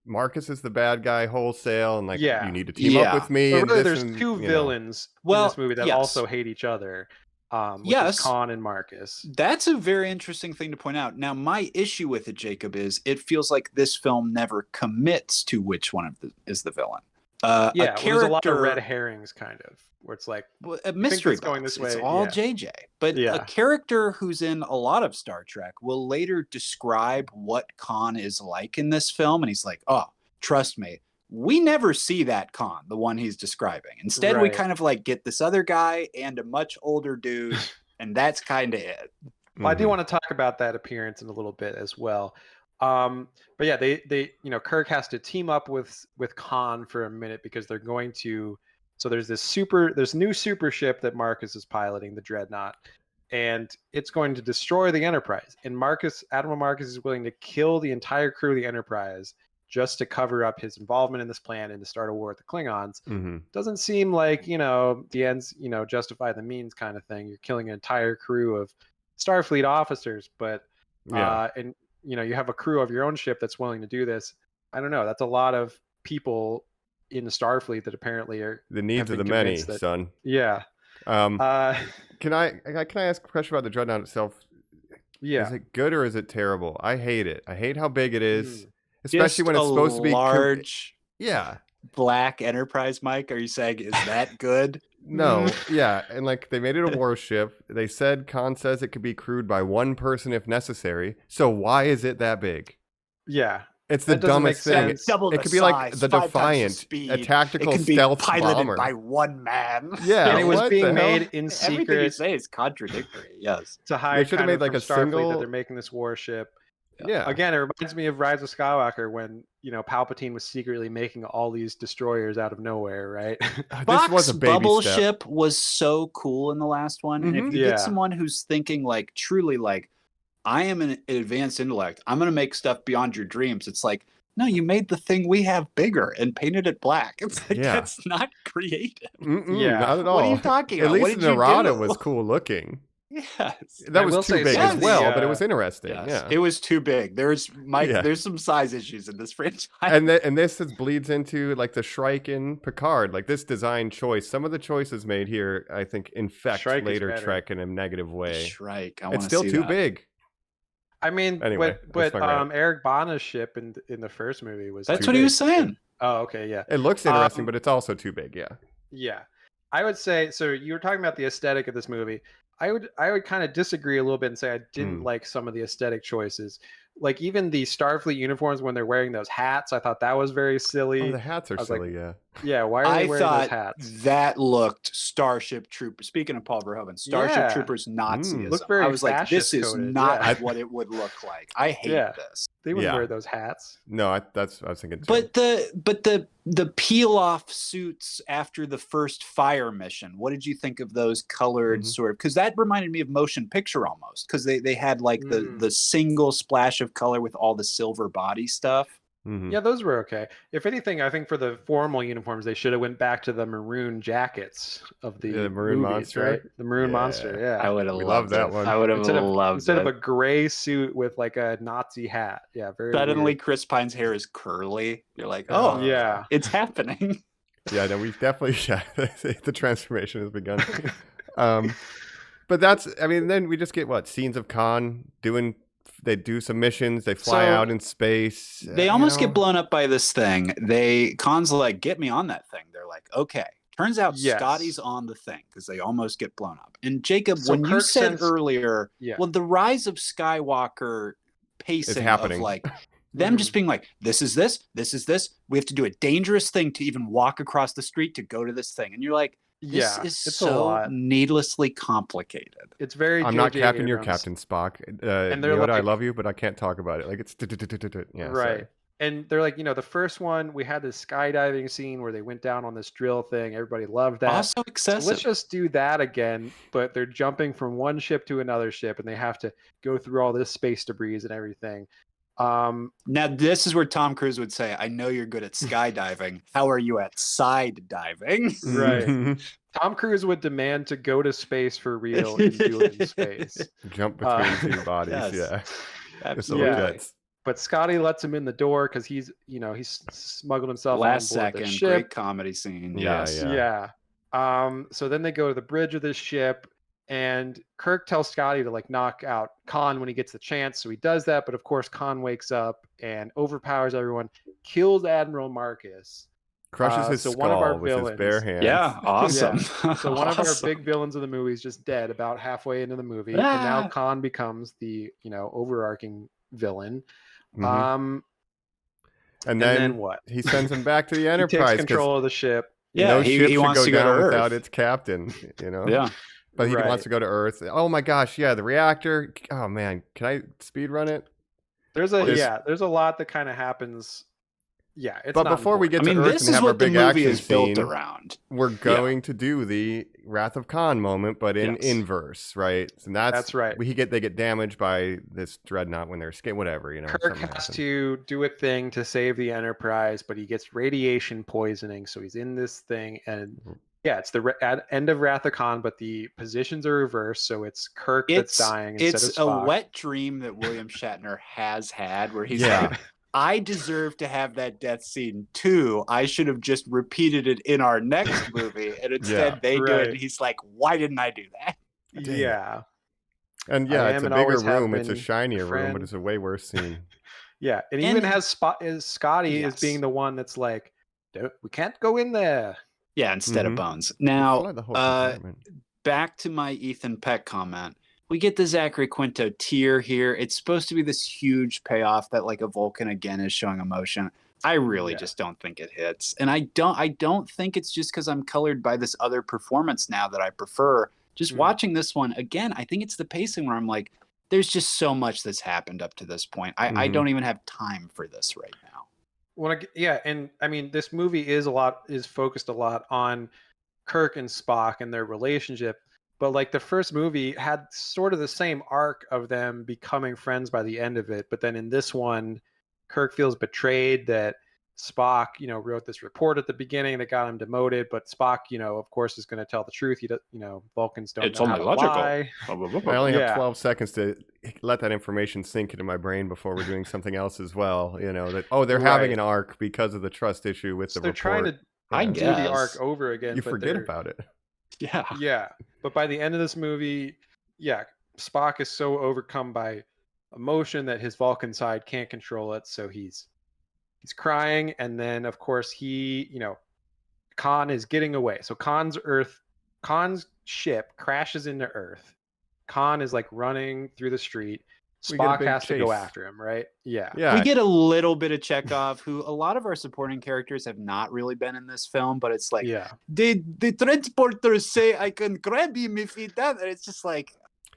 Marcus is the bad guy wholesale, and like, Yeah. you need to team up with me. But and really, this there's and, two villains in Well, this movie that yes. also hate each other. Which Yes. is Khan and Marcus. That's a very interesting thing to point out. Now, my issue with it, Jacob, is it feels like this film never commits to which one is the villain. Yeah, There's there's a lot of red herrings, kind of, where it's like, a mystery it's going box. this It's way, all yeah. JJ. But Yeah. a character who's in a lot of Star Trek will later describe what Khan is like in this film. And he's like, oh, trust me, we never see that Khan, the one he's describing. Instead, we Right. kind of like get this other guy and a much older dude. And that's kind of it. Well, I do Mhm. want to talk about that appearance in a little bit as well. But yeah, they Kirk has to team up with Khan for a minute because they're going to. So there's this new super ship that Marcus is piloting, the Dreadnought, and it's going to destroy the Enterprise. And Admiral Marcus is willing to kill the entire crew of the Enterprise just to cover up his involvement in this plan and to start a war with the Klingons. Mhm. Doesn't seem like, the ends, justify the means kind of thing. You're killing an entire crew of Starfleet officers, but Yeah. and you have a crew of your own ship that's willing to do this. I don't know. That's a lot of people in Starfleet that apparently are. The needs have of the been many, convinced that- son. Yeah. Can I ask a question about the Dreadnought itself? Yeah. Is it good or is it terrible? I hate it. I hate how big it is, especially Just when it's a supposed to be large Yeah. black Enterprise, Mike. Are you saying is that good? No, yeah, and like they made it a warship. They said Khan says it could be crewed by one person if necessary. So why is it that big? Yeah. It's the That doesn't dumbest make thing. sense. Double It the could be like size, the 5 times the Defiant, speed. a tactical It can be stealth piloted bomber. by one man. Yeah, And it was what being the hell? made in Everything you secret say is contradictory. Yes. to hide should've kind made, of like, from a Starfleet single- that they're making this warship. Yeah, Again, it reminds me of Rise of Skywalker when, Palpatine was secretly making all these destroyers out of nowhere, right? this was a baby Bubble step. Ship was so cool in the last one. And Mhm. if you Yeah. get someone who's thinking like truly like, I am an advanced intellect, I'm gonna make stuff beyond your dreams. It's like, no, you made the thing we have bigger and painted it black. It's like Yeah. that's not creative. Yeah. Not at all. What are you talking At about? What least did you Narada do? was cool looking. Yes. That I will was too say big some as of well, the, but it was interesting. Yes. Yeah. It was too big. There's Mike. Yeah. There's some size issues in this franchise. and this bleeds into like the Shrike in Picard, like this design choice. Some of the choices made here, I think, infect Shrike is later better. Trek in a negative way. Shrike. I It's want to still see too that. big. I mean, Anyway, but that's my rant. Eric Bana's ship in the first movie was. That's too what he big. was saying. Oh, okay, yeah. It looks interesting, Um, but it's also too big. Yeah. Yeah. I would say so you were talking about the aesthetic of this movie. I would kind of disagree a little bit and say I didn't like some of the aesthetic choices. like even the Starfleet uniforms when they're wearing those hats, I thought that was very silly. Oh, the hats are I was like, silly, yeah. yeah, why are they I wearing those thought hats? that looked Starship Troopers. Speaking of Paul Verhoeven, Starship Yeah. Troopers Nazism. Looked very I was like, this is fascist-coded, not yeah. what it would look like. I hate Yeah. this. They wouldn't Yeah. wear those hats. No, I was thinking too. But the peel off suits after the first fire mission. What did you think of those colored sort of? Because that reminded me of motion picture almost. Because they had like the single splash of color with all the silver body stuff. Yeah, those were okay. If anything, I think for the formal uniforms, they should have went back to the maroon jackets of the Maroon movies, Monster, right? The maroon monster, yeah. I would have loved that one. I would have loved instead of it. a gray suit with like a Nazi hat. Yeah, very Suddenly, weird. Chris Pine's hair is curly. You're like, Oh, oh, yeah. it's happening. Yeah, no, we've definitely the transformation has begun. But that's, I mean, then we just get scenes of Khan they do some missions, they fly out in space. They almost get blown up by this thing. Khan's like, get me on that thing. They're like, okay. Turns out Scotty's on the thing because they almost get blown up. And Jacob, So when Kirk you said sends- earlier, Yeah. well, the rise of Skywalker pacing happening. of like them just being like, this is this. We have to do a dangerous thing to even walk across the street to go to this thing. And you're like, this is it's a so lot. needlessly complicated. It's very. I'm not J.J. Captain, you're Abrams. Captain Spock. And they're Yoda, I like- love you, but I can't talk about it. Like it's yeah, Right. sorry. And they're like, the first one, we had this skydiving scene where they went down on this drill thing. Everybody loved that. Also So excessive. let's just do that again, but they're jumping from one ship to another ship, and they have to go through all this space debris and everything. Now, this is where Tom Cruise would say, I know you're good at skydiving. How are you at side diving? Right. Tom Cruise would demand to go to space for real and do it in space. Jump between two bodies, yes. yeah. Absolutely. Yeah. Jets. But Scotty lets him in the door because he's smuggled himself Last on board the second, ship. great comedy scene. Yeah, Yes. yeah. Yeah. So then they go to the bridge of this ship, and Kirk tells Scotty to like knock out Khan when he gets the chance. So he does that, but of course Khan wakes up and overpowers everyone, kills Admiral Marcus. Crushes his so skull one of our with his villains- bare hands. Yeah, awesome. So one of our Awesome. big villains of the movie is just dead about halfway into the movie, and Ah. now Khan becomes the overarching villain. Mhm. And And then then what? he sends him back to the He Enterprise. takes 'cause control of the ship. Yeah, no he ship should wants go to go to down Earth. without its captain, Yeah. But he Right. wants to go to Earth. Oh my gosh, yeah, the reactor. Oh man, can I speed run it? There's a lot that kind of happens. Yeah, it's But not before we important. get I to mean, Earth this and is have our what the big movie action is built scene, around. we're going to do the Wrath of Khan moment, but in Yes. inverse, right? And That's right. They get damaged by this dreadnought when they're escaping, whatever, Kirk something has happens. to do a thing to save the Enterprise, but he gets radiation poisoning, so he's in this thing, and yeah, it's the end of Wrath of Khan, but the positions are reversed, so it's Kirk that's dying instead It's of a Spock. wet dream that William Shatner has had where he's Yeah. like, I deserve to have that death scene too. I should have just repeated it in our next movie. And instead they do it. Right. And he's like, why didn't I do that? Yeah, And I yeah, am it's a and bigger always have room. It's a been shinier room, friend. but it's a way worse scene. yeah, and And- even has Scotty Yes. as being the one that's like, we can't go in there. Yeah, instead Mhm. of Bones. They Now, flood the whole compartment. back to my Ethan Peck comment. We get the Zachary Quinto tear here. It's supposed to be this huge payoff that like a Vulcan again is showing emotion. I really Yeah. just don't think it hits. And I don't think it's just because I'm colored by this other performance now that I prefer. Just Mm. watching this one again, I think it's the pacing where I'm like, there's just so much that's happened up to this point. I Mhm. don't even have time for this right now. Yeah, and I mean, this movie is focused a lot on Kirk and Spock and their relationship, but like the first movie had sort of the same arc of them becoming friends by the end of it, but then in this one, Kirk feels betrayed that Spock, wrote this report at the beginning that got him demoted, but Spock, of course, is going to tell the truth. He does, Vulcans don't It's know how only to logical. lie. I only have Yeah. 12 seconds to let that information sink into my brain before we're doing something else as well. That they're having Right. an arc because of the trust issue with So the they're report. trying to I do guess. the arc over again. You but forget they're- about it. Yeah. Yeah, but by the end of this movie, yeah, Spock is so overcome by emotion that his Vulcan side can't control it, so he's crying, and then of course Khan is getting away. So Khan's ship crashes into Earth. Khan is like running through the street. We get a Spock big has to go chase. after him, right? Yeah. Yeah. We get a little bit of Chekhov, who a lot of our supporting characters have not really been in this film, but it's like, Yeah. the transporters say I can grab him if he does. And it's just like,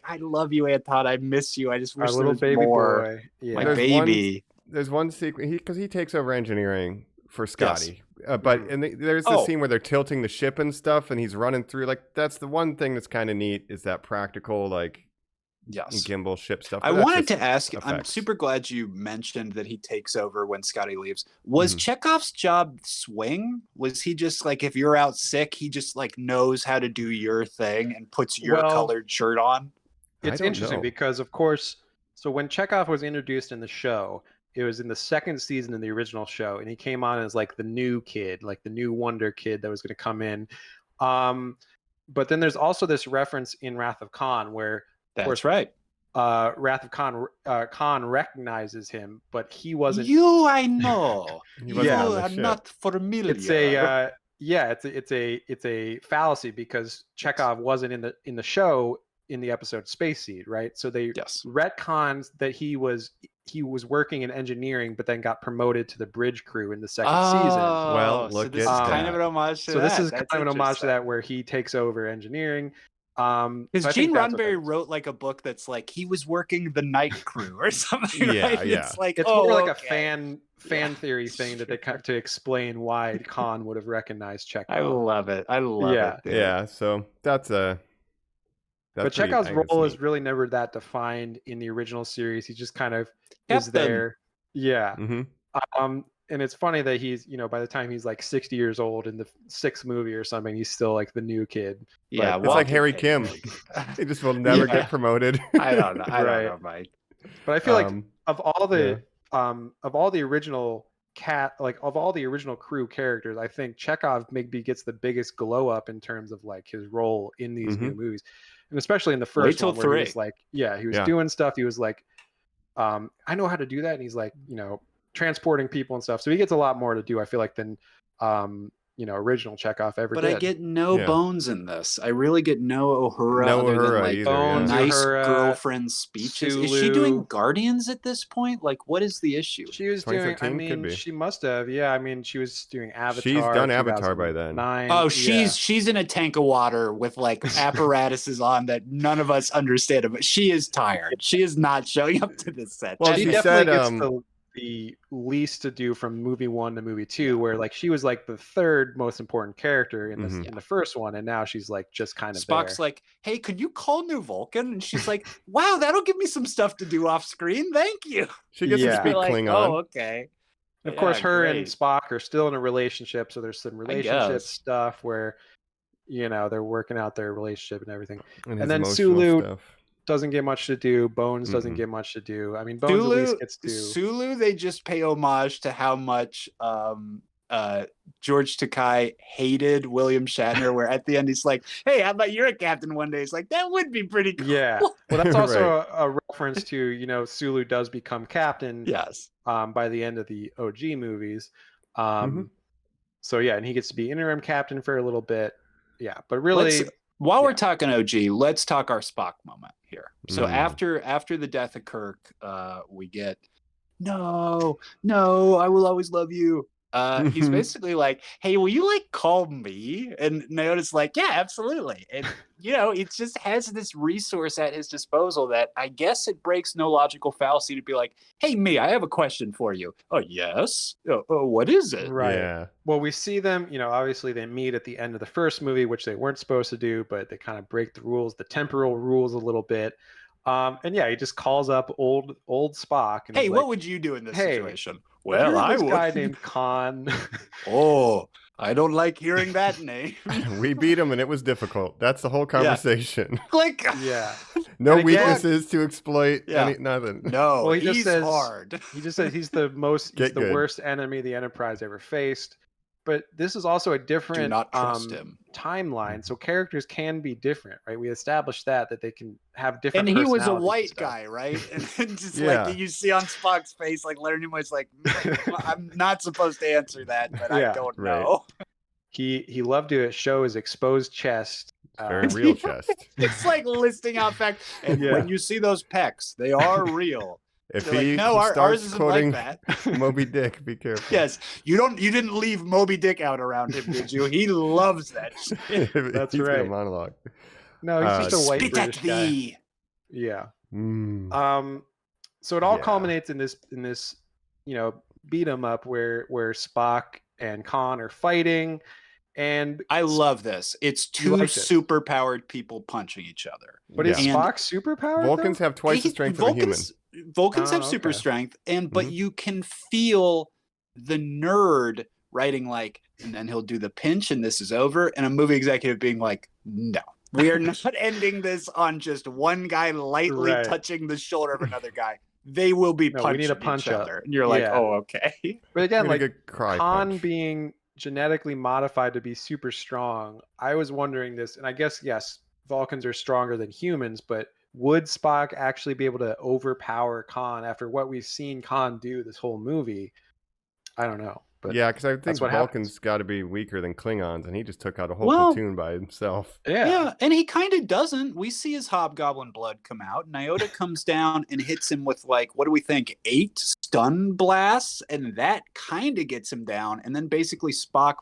I love you, Anton. I miss you. I just Our wish there little was baby more. boy. Yeah. My There's baby. There's one sequence because he takes over engineering for Scotty. But Mhm. and there's this scene where they're tilting the ship and stuff, and he's running through. Like that's the one thing that's kind of neat is that practical like Yes. gimbal ship stuff. I But that's wanted just to ask, I'm effects. super glad you mentioned that he takes over when Scotty leaves. Was Mhm. Chekhov's job swing? Was he just like, if you're out sick, he just like knows how to do your thing and puts your Well, colored shirt on? It's I don't interesting know. because, of course, so when Chekhov was introduced in the show, it was in the second season of the original show, and he came on as like the new kid, like the new wonder kid that was going to come in. But then there's also this reference in Wrath of Khan where, of course, That's right. Wrath of Khan recognizes him, but he wasn't. You, I know. He You wasn't on the are ship. not familiar. It's a it's a fallacy because Chekhov wasn't in the show in the episode Space Seed, right? So they Yes. retcons that he was working in engineering, but then got promoted to the bridge crew in the second season. Well, so look this at is kind that. of an homage to So that. this is That's kind of an homage to interesting. that, where he takes over engineering. Because so I Gene think that's what Roddenberry that is. wrote like a book that's like he was working the night crew or something. Yeah, right? yeah. It's like, It's oh, more like a okay. fan theory thing that they kind of, to explain why Khan would have recognized Chekhov. I love it. I love Yeah. it. Dude. Yeah, so that's a. But Chekhov's role is really never that defined in the original series. He just kind of is Captain. there. Yeah. Mm-hmm. And it's funny that he's, by the time he's like 60 years old in the sixth movie or something, he's still like the new kid. Yeah, It's like Harry walking Kim. pig. He just will never Yeah. get promoted. I don't know. I Right. don't know, Mike. But I feel like of all the original of all the original crew characters, I think Chekhov maybe gets the biggest glow up in terms of like his role in these new movies, and especially in the first till one where he was 3. like, he was doing stuff. He was like, I know how to do that, and he's like, transporting people and stuff. So he gets a lot more to do, I feel like, than original Chekhov ever But did. I get no Bones in this. I really get no Uhura No other Uhura than like either, Bones, nice Uhura, girlfriend speeches. Is she Sulu. doing Guardians at this point? Like, what is the issue? She was doing. I 2013 could mean, be. she must have. Yeah, I mean, she was doing Avatar. She's done Avatar by then. 2009. Oh, Yeah. she's in a tank of water with like apparatuses on that none of us understand. But she is tired. She is not showing up to this set. Well, She she definitely said, gets the least to do from movie 1 to movie 2, where like she was like the third most important character in in the first one, and now she's like just kind of Spock's there. like, "Hey, could you call New Vulcan?" And she's like, "Wow, that'll give me some stuff to do off screen. Thank you." she gets to Yeah. speak Like, Klingon. oh, okay. And of course, Yeah, her and great. Spock are still in a relationship, so there's some relationship guess. stuff where they're working out their relationship and everything. And, And then his Sulu emotional stuff. doesn't get much to do. Bones doesn't Mm-mm. get much to do. I mean, Bones at least gets to. Sulu, they just pay homage to how much George Takei hated William Shatner, where at the end he's like, "Hey, how about you're a captain one day?" It's like, that would be pretty cool. Yeah, well, that's also a reference to Sulu does become captain. Yes. By the end of the OG movies. So yeah, and he gets to be interim captain for a little bit. Yeah, but really, while we're talking OG, let's talk our Spock moment here. So after the death of Kirk, we get no, I will always love you. He's basically like, "Hey, will you like call me?" And Naona's like, "Yeah, absolutely." And it just has this resource at his disposal that I guess it breaks no logical fallacy to be like, "Hey, me, I have a question for you." "Oh, yes. What is it?" right. Yeah. Well, we see them, obviously they meet at the end of the first movie, which they weren't supposed to do, but they kind of break the rules, the temporal rules a little bit. And yeah, he just calls up old Spock. And "Hey, he's what like, would you do in this "Hey, situation?" "Well, "Well, I this would." guy named Khan." "Oh, I don't like hearing that name." We beat him and it was difficult. That's the whole conversation. Click. Yeah. No And again- weaknesses to exploit. Yeah. Nothing. No, Well, he just he's says- hard. He just says he's the Get good. worst enemy the Enterprise ever faced. But this is also a different Do not trust him. timeline, so characters can be different, right? We established that they can have different. And he was a personalities and white stuff. guy, right? And then just Yeah. like you see on Spock's face, like Leonard Nimoy's like, "I'm not supposed to answer that, but I Yeah, don't right. know." He loved to show his exposed chest. Very real chest. It's like listing out facts. And Yeah. when you see those pecs, they are real. If They're like, he no, ours starts isn't quoting like that. Moby Dick, be careful. Yes, you didn't leave Moby Dick out around him, did you? He loves that shit. That's He's got a right. monologue. No, he's just a white Spit British at guy. thee. Yeah. Mm. So it all Yeah. culminates in this beat 'em up where Spock and Khan are fighting, and I love this. It's two like this? super powered people punching each other. but is Yeah. Spock superpowered? Vulcans though? have twice the strength of a human. Vulcans have Oh, super okay. strength, but Mhm. you can feel the nerd writing like, and then he'll do the pinch, and this is over, and a movie executive being like, "No, we are not ending this on just one guy lightly Right. touching the shoulder of another guy. They will be No, we punching need a punch each up. other." And you're like, Yeah. "Oh, okay." But again, Really like good cry Khan punch. being genetically modified to be super strong, I was wondering this, and I guess yes, Vulcans are stronger than humans, but would Spock actually be able to overpower Khan after what we've seen Khan do this whole movie? I don't know. But Yeah, because I think that's what Vulcans got to be weaker than Klingons, and he just took out a whole Well, platoon by himself. Yeah, and he kind of doesn't. We see his hobgoblin blood come out. Nyota comes down and hits him with, like, what do we think, 8 stun blasts? And that kind of gets him down. And then basically Spock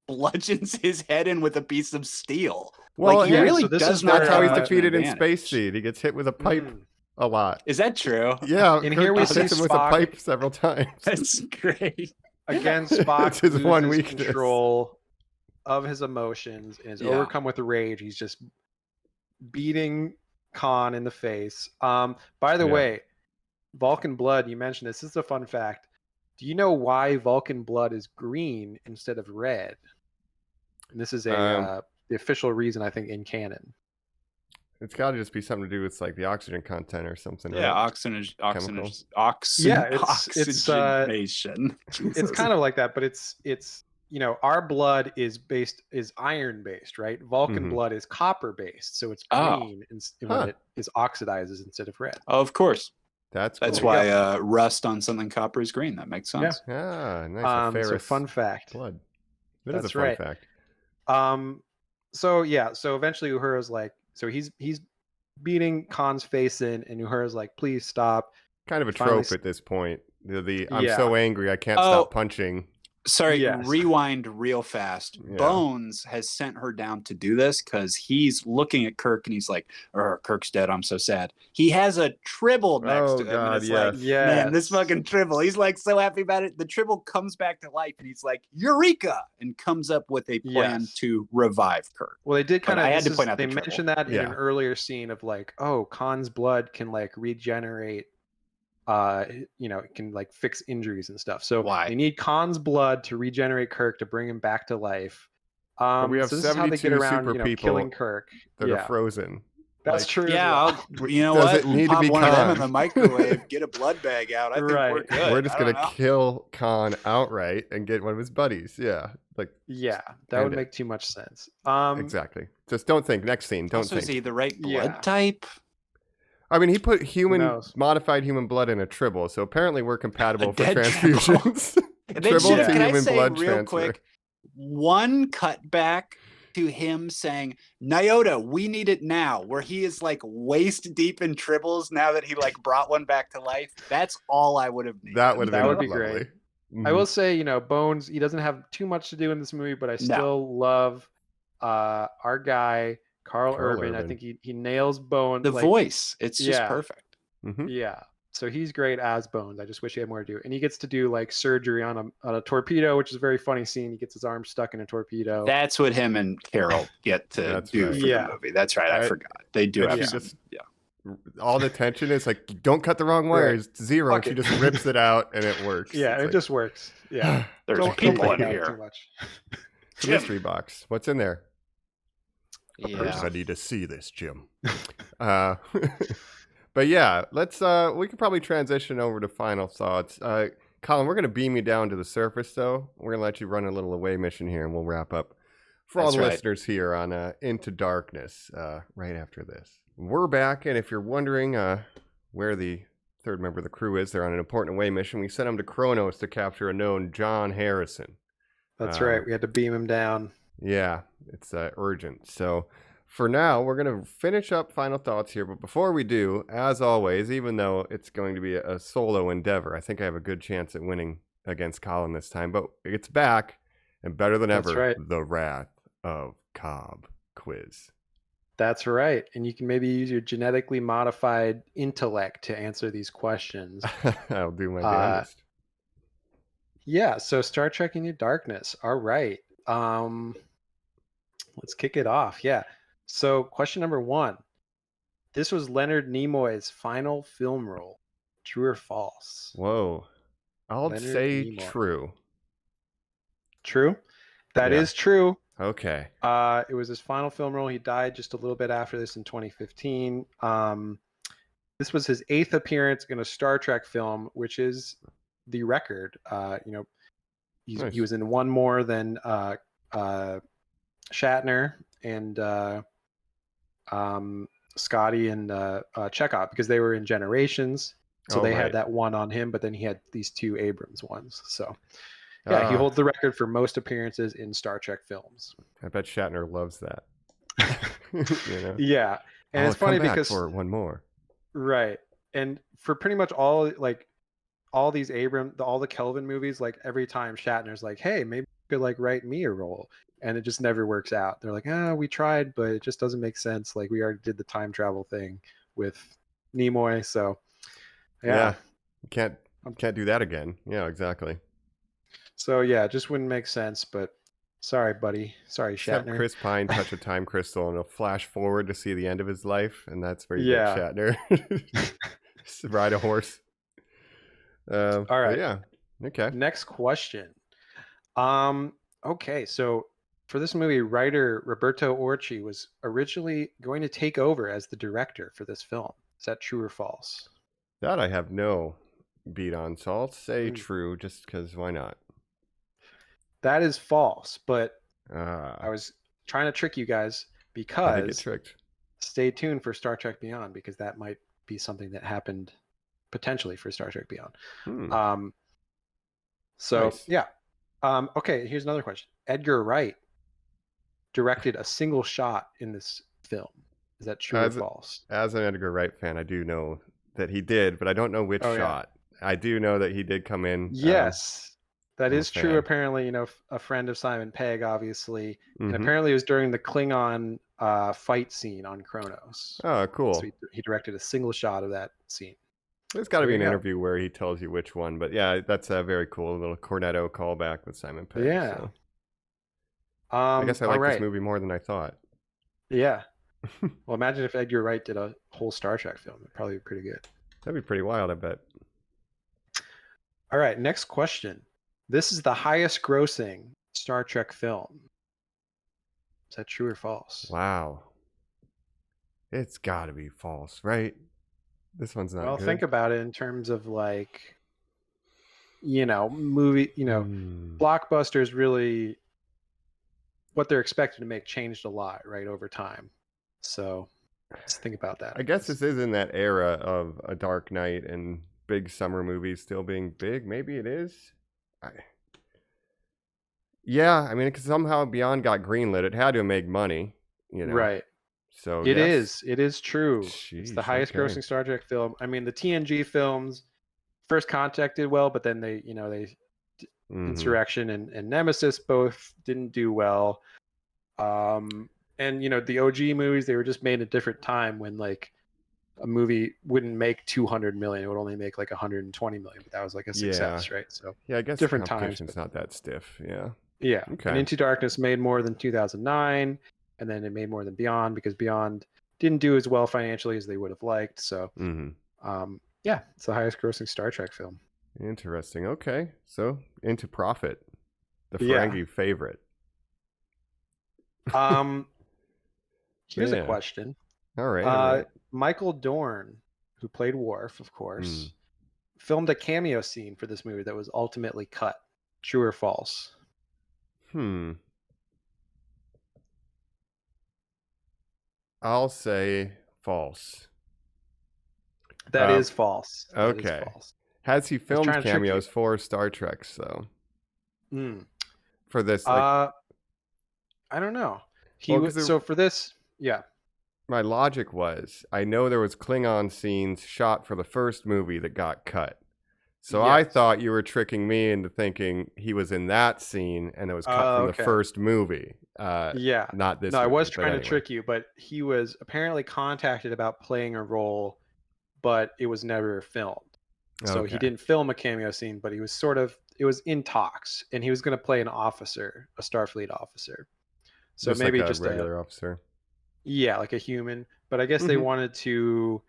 bludgeons his head in with a piece of steel. Well, like, he yeah, really so this does is not That's where, how have he's much of an defeated in advantage. Space Seed. He gets hit with a pipe Mm. a lot. Is that true? Yeah, And here we Kirk see hits him with a Spock- pipe several times. That's great. Again, Spock It's his loses one weakness. control of his emotions and is Yeah. overcome with rage. He's just beating Khan in the face. By the Yeah. way, Vulcan blood, you mentioned this is a fun fact. Do you know why Vulcan blood is green instead of red? And this is the official reason, I think, in canon. It's got to just be something to do with like the oxygen content or something. Yeah, right? oxygenation. It's kind of like that, but it's our blood is iron based, right? Vulcan Mhm. blood is copper based, so it's Oh. green when Huh. it is oxidizes instead of red. of course. That's That's cool. why rust on something copper is green. That makes sense. Ah, nice. A So ferrous fun fact. blood. That is That's a fun right. fact. So eventually Uhura's like, so he's beating Khan's face in, and Uhura's like, please stop. Kind of a Finally trope at this point. The I'm Yeah. so angry I can't Oh. stop punching. Sorry, Yes. rewind real fast. Yeah. Bones has sent her down to do this because he's looking at Kirk and he's like, Kirk's dead. I'm so sad. He has a Tribble next Oh, to him. God, and it's yes. like, Yes. man, this fucking Tribble. He's like so happy about it. The Tribble comes back to life and he's like, Eureka! And comes up with a plan Yes. to revive Kirk. Well, they did But kind of. I had to point out They the Tribble. mentioned that in Yeah. an earlier scene of like, oh, Khan's blood can like regenerate. It can like fix injuries and stuff. So Why? they need Khan's blood to regenerate Kirk to bring him back to life. But we have so this is how they get 72 around, super people killing Kirk. That Yeah, are frozen. that's Like, true. as Yeah, well. you know Does what? it need to Pop be one of them Khan? in the microwave, get a blood bag out. I think we're Right. good. We're just I don't gonna know. kill Khan outright and get one of his buddies. Yeah, like Yeah, that End would it. make too much sense. exactly. Just don't think. Next scene. Don't Also, is think. he the right blood Yeah. type? I mean, he put knows? modified human blood in a Tribble, so apparently we're compatible for dead transfusions. And then Tribble should, to can I human say blood real transfer. quick, one cutback to him saying, Nyota, we need it now, where he is like waist deep in Tribbles now that he like brought one back to life. That's all I would have needed. That would have That been would be lovely. great. Mhm. I will say, Bones, he doesn't have too much to do in this movie, but I still love our guy, Carl Carl Urban. I Urban. think he nails Bones. The like, voice. It's just Yeah. perfect. Mhm. Yeah. So he's great as Bones. I just wish he had more to do. And he gets to do like surgery on a torpedo, which is a very funny scene. He gets his arm stuck in a torpedo. That's what him and Carol get to That's do right. for Yeah. the movie. That's right. I Right. forgot. They do And have she some. just- Yeah. All the tension is like, don't cut the wrong wires. It's zero. Fuck and she it. just rips it out and it works. Yeah, It's it like, just works. Yeah. There's Don't people freak in out here. too much. it's a mystery box. What's in there? Yeah. I need to see this, Jim. But yeah, let's we could probably transition over to final thoughts. Colin, we're gonna beam you down to the surface though. We're gonna let you run a little away mission here and we'll wrap up for all That's the right. listeners here on Into Darkness right after this. We're back, and if you're wondering where the third member of the crew is, they're on an important away mission. We sent them to Kronos to capture a known John Harrison. That's right. We had to beam him down. Yeah, it's urgent. So for now, we're going to finish up final thoughts here. But before we do, as always, even though it's going to be a solo endeavor, I think I have a good chance at winning against Colin this time. But it's back and better than That's ever, right. the Wrath of Cobb quiz. That's right. And you can maybe use your genetically modified intellect to answer these questions. I'll do my Uh, damnedest. Yeah, so Star Trek Into Darkness. All right. Let's kick it off. Yeah. So question number 1. This was Leonard Nimoy's final film role. True or false? Whoa. I'll Leonard say Nimoy. true. True? That Yeah. is true. Okay. It was his final film role. He died just a little bit after this in 2015. This was his 8th appearance in a Star Trek film, which is the record. Nice. He was in one more than Shatner and Scotty and Chekhov, because they were in Generations. So they right. had that one on him, but then he had these 2 Abrams ones. So yeah, he holds the record for most appearances in Star Trek films. I bet Shatner loves that. Yeah, and it's funny because for one more. Right, and for pretty much all these all the Kelvin movies, like every time Shatner's like, "Hey, maybe you could write me a role," and it just never works out. They're like, we tried, but it just doesn't make sense. Like we already did the time travel thing with Nimoy, so yeah. Can't do that again. Yeah, exactly. So yeah, it just wouldn't make sense. But sorry, buddy. Sorry, Have Shatner. Chris Pine touch a time crystal and it'll flash forward to see the end of his life, and that's where you Yeah. get Shatner. Ride a horse. All right. Yeah. Okay. Next question. Okay, so for this movie, writer Roberto Orci was originally going to take over as the director for this film. Is that true or false? That I have no beat on, so I'll say Mm. true, just because why not? That is false, but I I was trying to trick you guys did get because tricked. stay tuned for Star Trek Beyond, because that might be something that happened potentially for Star Trek Beyond. So Nice. yeah. Okay, here's another question. Edgar Wright directed a single shot in this film. Is that true or false? As an Edgar Wright fan, I do know that he did, but I don't know which shot. Yeah. I do know that he did come in. Yes, that I'm is a true. fan. Apparently, a friend of Simon Pegg, obviously, and Mhm. apparently it was during the Klingon fight scene on Kronos. Oh, cool. So he directed a single shot of that scene. There's got to There be an you go. interview where he tells you which one, but yeah, that's a very cool little Cornetto callback with Simon Pegg. Yeah. So. I guess I like all right. this movie more than I thought. Yeah. Well, imagine if Edgar Wright did a whole Star Trek film. It'd probably be pretty good. That'd be pretty wild, I bet. All right, next question. This is the highest grossing Star Trek film. Is that true or false? Wow. It's got to be false, right? This one's not Well, good. think about it in terms of movie, blockbusters really, what they're expected to make changed a lot, right, over time. So let's think about that. I guess this is in that era of A Dark Knight and big summer movies still being big. Maybe it is. Yeah, I mean, because somehow Beyond got greenlit. It had to make money, Right. So It is true. Jeez, it's the highest grossing Star Trek film. I mean, the TNG films, First Contact did well, but then they Insurrection and Nemesis both didn't do well. And the OG movies, they were just made at a different time when a movie wouldn't make 200 million, it would only make 120 million, but that was a success, right? So yeah, I guess different times. times. It's not that stiff. Yeah. Yeah. Okay. And Into Darkness made more than 2009, and then it made more than Beyond, because Beyond didn't do as well financially as they would have liked. So yeah, it's the highest grossing Star Trek film. Interesting. Okay, so Into Profit, the Ferengi favorite. Here's a question. All right. Michael Dorn, who played Worf, of course, filmed a cameo scene for this movie that was ultimately cut. True or false? I'll say false. That is false. Okay. That is false. Has he filmed trying to trick you. cameos for Star Trek, though? For this, I I don't know. Well, 'cause So for this, yeah. my logic was, I know there was Klingon scenes shot for the first movie that got cut. So I Yes. thought you were tricking me into thinking he was in that scene and it was cut from the Okay. first movie. Yeah. Not this No, I movie, was but trying to anyway. trick you, but he was apparently contacted about playing a role, but it was never filmed. So he Okay. didn't film a cameo scene, but he was it was in talks, and he was going to play an officer, a Starfleet officer. So Just maybe like a just regular officer. yeah, like a human. But I guess they wanted to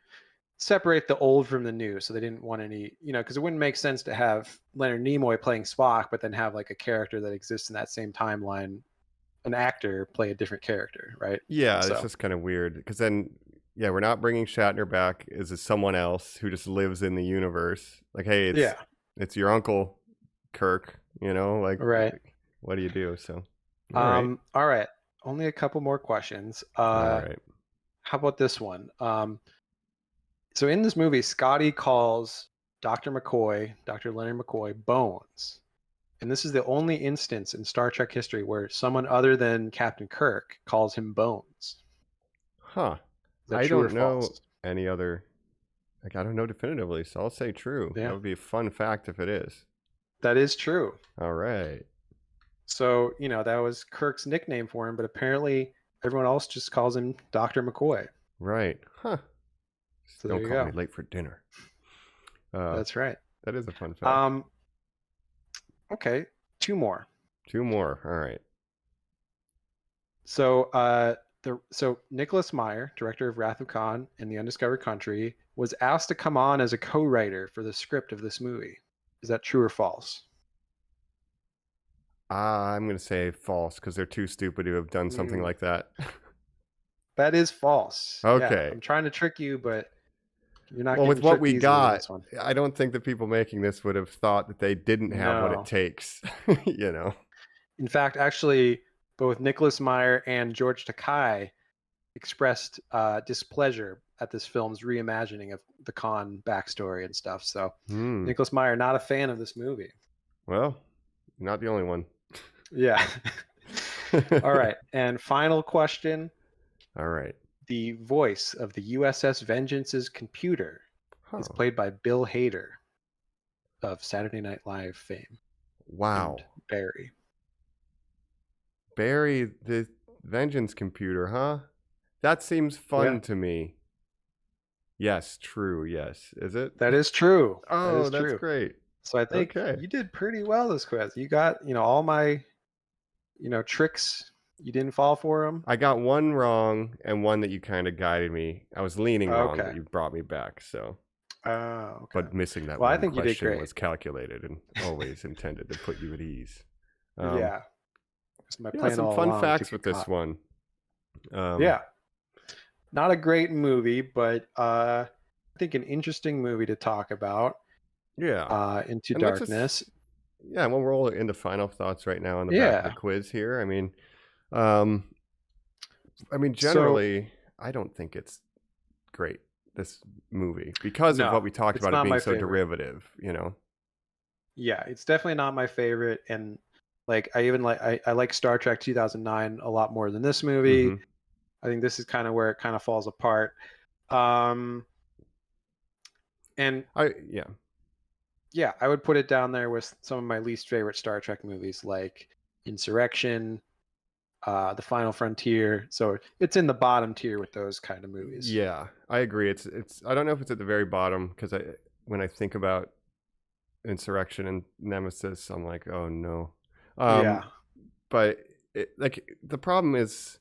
separate the old from the new, so they didn't want any, because it wouldn't make sense to have Leonard Nimoy playing Spock, but then have like a character that exists in that same timeline, an actor play a different character, right? Yeah, it's So just kind of weird because then, yeah, we're not bringing Shatner back. Is it someone else who just lives in the universe? Like, hey, yeah, it's your uncle Kirk. Like, right. what do you do? So, all right, All right. Only a couple more questions. all right. How about this one? So in this movie, Scotty calls Dr. Leonard McCoy, Bones. And this is the only instance in Star Trek history where someone other than Captain Kirk calls him Bones. Huh? Is that I true or don't know false? any other. Like, I don't know definitively, so I'll say true. Yeah. That would be a fun fact if it is. That is true. All right. So, that was Kirk's nickname for him, but apparently everyone else just calls him Dr. McCoy. Right. Huh. So Don't there you call go. me late for dinner. That's right. That is a fun fact. Okay, two more. Two more. All right. So, so Nicholas Meyer, director of Wrath of Khan and The Undiscovered Country, was asked to come on as a co-writer for the script of this movie. Is that true or false? I'm going to say false because they're too stupid to have done something like that. That is false. Okay. Yeah, I'm trying to trick you, but you're not Well, getting with what tricked we easily with got, this one. I don't think the people making this would have thought that they didn't have what No. it takes. In fact, actually, both Nicholas Meyer and George Takei expressed displeasure at this film's reimagining of the Khan backstory and stuff. So Nicholas Meyer, not a fan of this movie. Well, not the only one. Yeah. All right. And final question. All right. The voice of the USS Vengeance's computer is played by Bill Hader of Saturday Night Live fame. Wow. And Barry. Barry, the Vengeance computer, huh? That seems fun to me. Yes, true. Yes. Is it? That is true. Oh, that's great. So I think you did pretty well this quiz. You got, all my, tricks. You didn't fall for them. I got one wrong and one that you kind of guided me. I was leaning wrong, but Okay. you brought me back. So, okay. but missing that Well, I one think you did question great. was calculated and always intended to put you at ease. Yeah. Some fun facts with this one. Yeah. Not a great movie, but I think an interesting movie to talk about. Yeah. Into Darkness. We'll roll into final thoughts right now on the back of the quiz here. Generally, I don't think it's great, this movie, because of what we talked about, it being so derivative, Yeah, it's definitely not my favorite. And like, I like Star Trek 2009 a lot more than this movie. Mm-hmm. I think this is kind of where it kind of falls apart. I would put it down there with some of my least favorite Star Trek movies, like Insurrection, The Final Frontier. So it's in the bottom tier with those kind of movies. Yeah, I agree. It's. I don't know if it's at the very bottom because when I think about Insurrection and Nemesis, I'm like, oh no. But the problem is,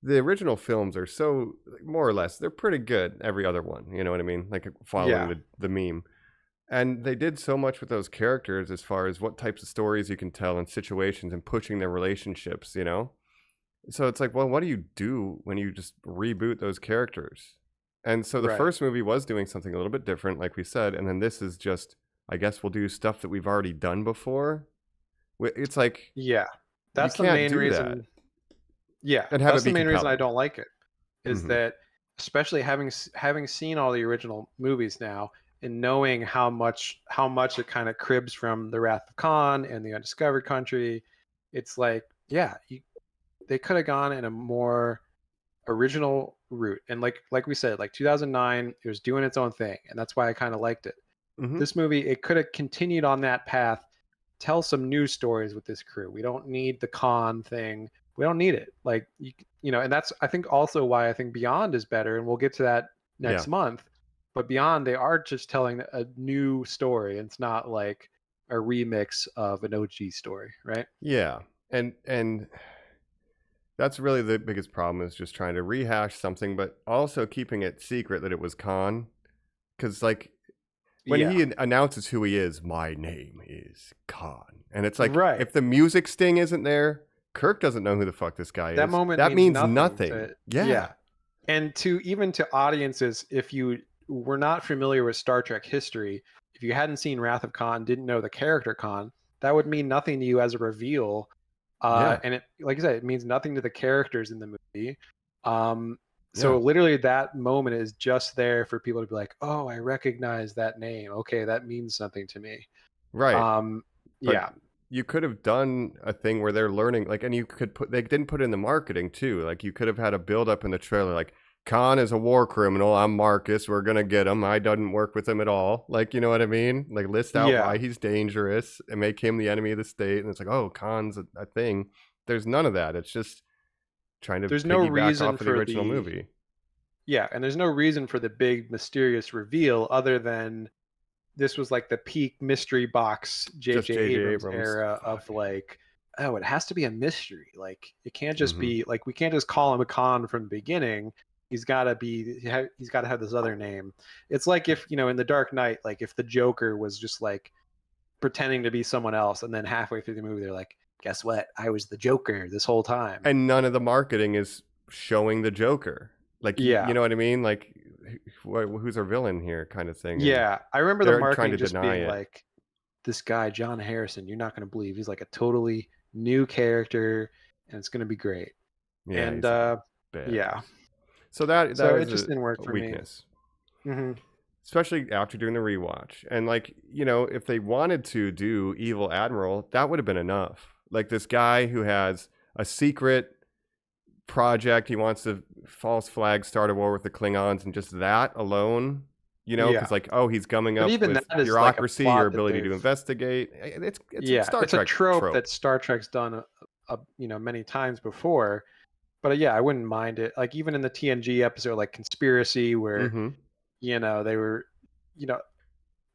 the original films are so, more or less, they're pretty good. Every other one, you know what I mean? Like following the meme. And they did so much with those characters as far as what types of stories you can tell in situations and pushing their relationships, So it's like, well, what do you do when you just reboot those characters? And so the first movie was doing something a little bit different, like we said. And then this is just, I guess we'll do stuff that we've already done before. It's like, that's the main reason. Yeah, and have that's the main reason I compelling. don't like it. Is that, especially having seen all the original movies now and knowing how much it kind of cribs from the Wrath of Khan and the Undiscovered Country, it's like, they could have gone in a more original route. And like we said, like 2009, it was doing its own thing, and that's why I kind of liked it. Mhm. This movie, it could have continued on that path, tell some new stories with this crew. We don't need the con thing. We don't need it. Like you know, and that's I think also why I think Beyond is better, and we'll get to that next month. But Beyond, they are just telling a new story. It's not like a remix of an OG story, right? Yeah. And that's really the biggest problem, is just trying to rehash something, but also keeping it secret that it was Khan. Because, like, when he announces who he is, my name is Khan. And it's like, Right. if the music sting isn't there, Kirk doesn't know who the fuck this guy is. That moment that means means nothing. Yeah. And even to audiences, if you were not familiar with Star Trek history, if you hadn't seen Wrath of Khan, didn't know the character Khan, that would mean nothing to you as a reveal. And it, like I said, it means nothing to the characters in the movie. So literally that moment is just there for people to be like, oh, I recognize that name. Okay, that means something to me. Right. Yeah. You could have done a thing where they're learning, like, and you could they didn't put in the marketing too. Like, you could have had a build up in the trailer, like, Khan is a war criminal. I'm Marcus. We're going to get him. I didn't work with him at all. Like, you know what I mean? Like, list out why he's dangerous and make him the enemy of the state. And it's like, oh, Khan's a thing. There's none of that. It's just trying to there's no reason off of the original movie. Yeah, and there's no reason for the big mysterious reveal other than this was like the peak mystery box J.J. Abrams era of like, oh, it has to be a mystery. Like, it can't just be like, we can't just call him a Khan from the beginning. He's got to have this other name. It's like if, you know, in The Dark Knight, like if the Joker was just like pretending to be someone else, and then halfway through the movie they're like, guess what? I was the Joker this whole time. And none of the marketing is showing the Joker. Like, you know what I mean? Like, who's our villain here, kind of thing. Yeah, I remember the marketing just being it. like, this guy John Harrison, you're not going to believe, he's like a totally new character, and it's going to be great. Yeah, and yeah. So that it just didn't work for weakness. me. Mm-hmm. Especially after doing the rewatch. And, like, you know, if they wanted to do Evil Admiral, that would have been enough. Like, this guy who has a secret project, he wants to false flag start a war with the Klingons, and just that alone, you know, because like, oh, he's gumming up with bureaucracy, like your ability to investigate. It's Star Trek a trope that Star Trek's done you know, many times before. But I wouldn't mind it. Like, even in the TNG episode, like Conspiracy, where you know, they were, you know,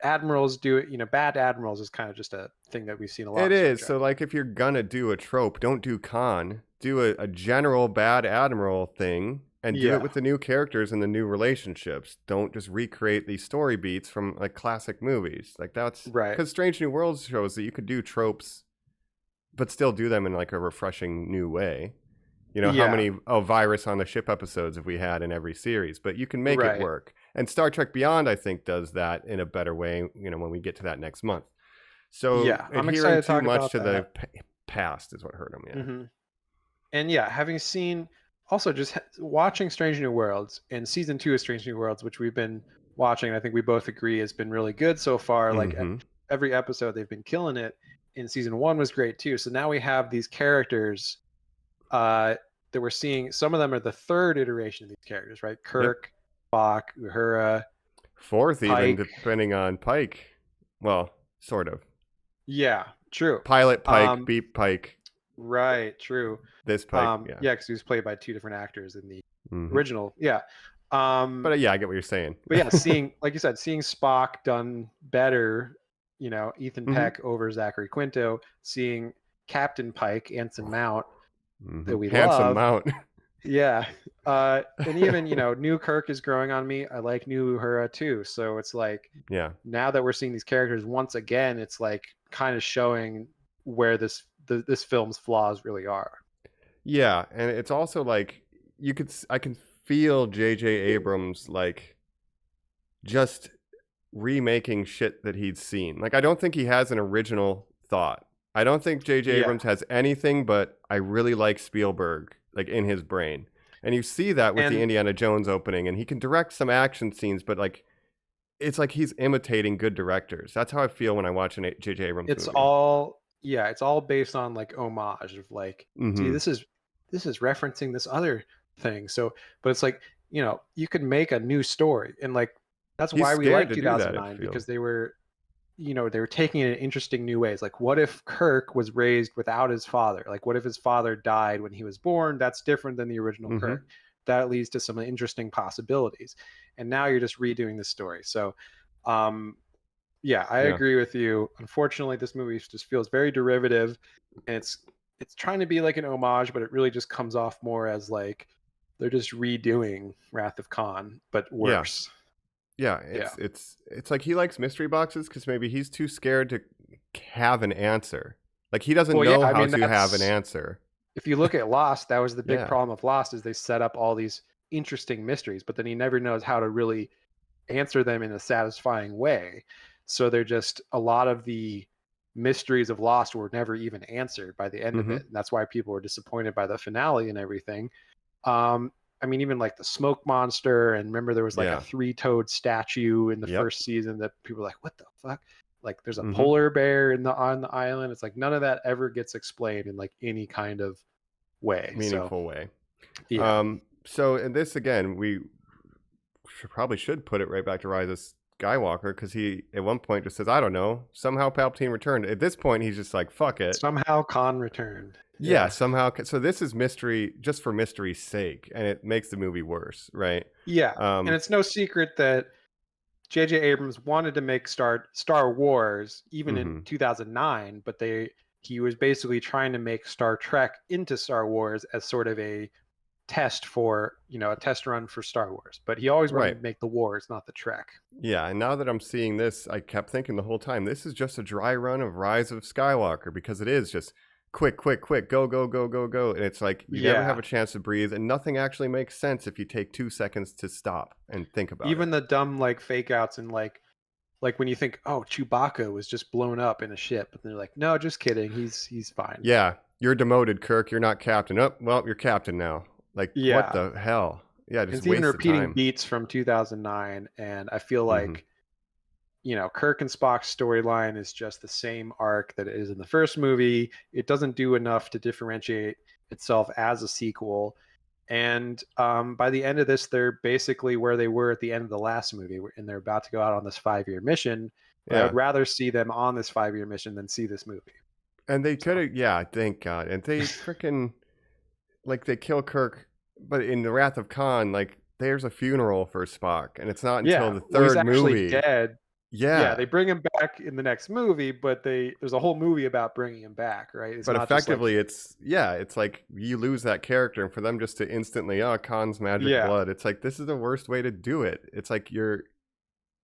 admirals do it, you know, bad admirals is kind of just a thing that we've seen a lot. It is. So, like, if you're gonna do a trope, don't do Khan. Do a general bad admiral thing, and do it with the new characters and the new relationships. Don't just recreate these story beats from like classic movies. Like, that's right. Because Strange New Worlds shows that you could do tropes, but still do them in like a refreshing new way. You know, how many virus on the ship episodes have we had in every series? But you can make it work. And Star Trek Beyond, I think, does that in a better way, you know, when we get to that next month. So I'm excited to talk too much about to that. the past is what hurt him, And having seen, also just watching Strange New Worlds, and season 2 of Strange New Worlds, which we've been watching, I think we both agree has been really good so far. Like, every episode they've been killing it. And season 1 was great too. So now we have these characters that we're seeing. Some of them are the third iteration of these characters, right? Kirk, Spock, Uhura, fourth, Pike. even depending on Pike. Well, sort of. Yeah, true. Pilot Pike, Beep Pike. Right, true. This Pike, because he was played by 2 different actors in the original. But I get what you're saying. But seeing, like you said, seeing Spock done better, you know, Ethan Peck over Zachary Quinto, seeing Captain Pike, Anson Mount, that we Handsome love. Mount. And even, you know, new Kirk is growing on me. I like new Uhura too. So it's like, now that we're seeing these characters once again, it's like kind of showing where this film's flaws really are. Yeah, and it's also like I can feel J.J. Abrams like just remaking shit that he'd seen. Like, I don't think he has an original thought. I don't think J.J. Abrams has anything but I really like Spielberg, like, in his brain. And you see that with the Indiana Jones opening, and he can direct some action scenes, but like, it's like he's imitating good directors. That's how I feel when I watch an J.J. Abrams movie. It's all based on like homage of like, see, this is this is referencing this other thing. So, but it's like, you know, you could make a new story, and like that's He's why we scared like to do that, I 2009, feel. because they were, you know, they were taking it in interesting new ways. Like, what if Kirk was raised without his father? Like, what if his father died when he was born? That's different than the original Mhm. Kirk. That leads to some interesting possibilities. And now you're just redoing the story. So, yeah, I Yeah. agree with you. Unfortunately, this movie just feels very derivative, and it's trying to be like an homage, but it really just comes off more as like they're just redoing Wrath of Khan, but Yeah. worse. Yeah, Yeah. it's like he likes mystery boxes because maybe he's too scared to have an answer. Like he doesn't Well, yeah, know I how mean, to have an that's, answer. if you look at Lost, that was the big Yeah. problem of Lost, is they set up all these interesting mysteries, but then he never knows how to really answer them in a satisfying way. So they're just, a lot of the mysteries of Lost were never even answered by the end of Mhm. it. And that's why people were disappointed by the finale and everything. I mean, even like the smoke monster, and remember there was like a Yeah. three-toed statue in the Yep. first season that people were like, what the fuck? Like there's a Mhm. polar bear on the island. It's like none of that ever gets explained in like any kind of way. So Meaningful way. yeah. So in this again, we probably should put it right back to Rise of Skywalker because he at one point just says, "I don't know." Somehow Palpatine returned. At this point, he's just like, "Fuck it." Somehow Khan returned. Yeah, somehow. So this is mystery just for mystery's sake, and it makes the movie worse, right? Yeah. And it's no secret that J.J. Abrams wanted to make Star Wars even in Mhm. 2009, but he was basically trying to make Star Trek into Star Wars as sort of a test for, you know, a test run for Star Wars. But he always wanted Right. to make the wars, not the Trek. Yeah, and now that I'm seeing this, I kept thinking the whole time, this is just a dry run of Rise of Skywalker because it is just quick, quick, quick, go, go, go, go, go. And it's like you never have Yeah. a chance to breathe, and nothing actually makes sense if you take 2 seconds to stop and think about Even it. the dumb like fake outs, and like when you think, oh, Chewbacca was just blown up in a ship, and they're like, no, just kidding, he's fine. Yeah, you're demoted, Kirk. You're not captain. Oh, well, you're captain now. Like, what Yeah. the hell? Yeah, just It's even waste of repeating time. beats from 2009, and I feel Mhm. like, you know, Kirk and Spock's storyline is just the same arc that it is in the first movie. It doesn't do enough to differentiate itself as a sequel. And by the end of this, they're basically where they were at the end of the last movie, and they're about to go out on this 5-year mission. But I Yeah. would rather see them on this 5-year mission than see this movie. And they So could have, yeah, thank God. And they freaking, like, they kill Kirk, but in the Wrath of Khan, like, there's a funeral for Spock, and it's not until yeah, the well, he's third actually movie. dead. Yeah, Yeah, they bring him back in the next movie, but there's a whole movie about bringing him back, right? It's but not just like, effectively, it's like you lose that character, and for them just to instantly, oh, Khan's magic yeah. blood, it's like this is the worst way to do it. It's like you're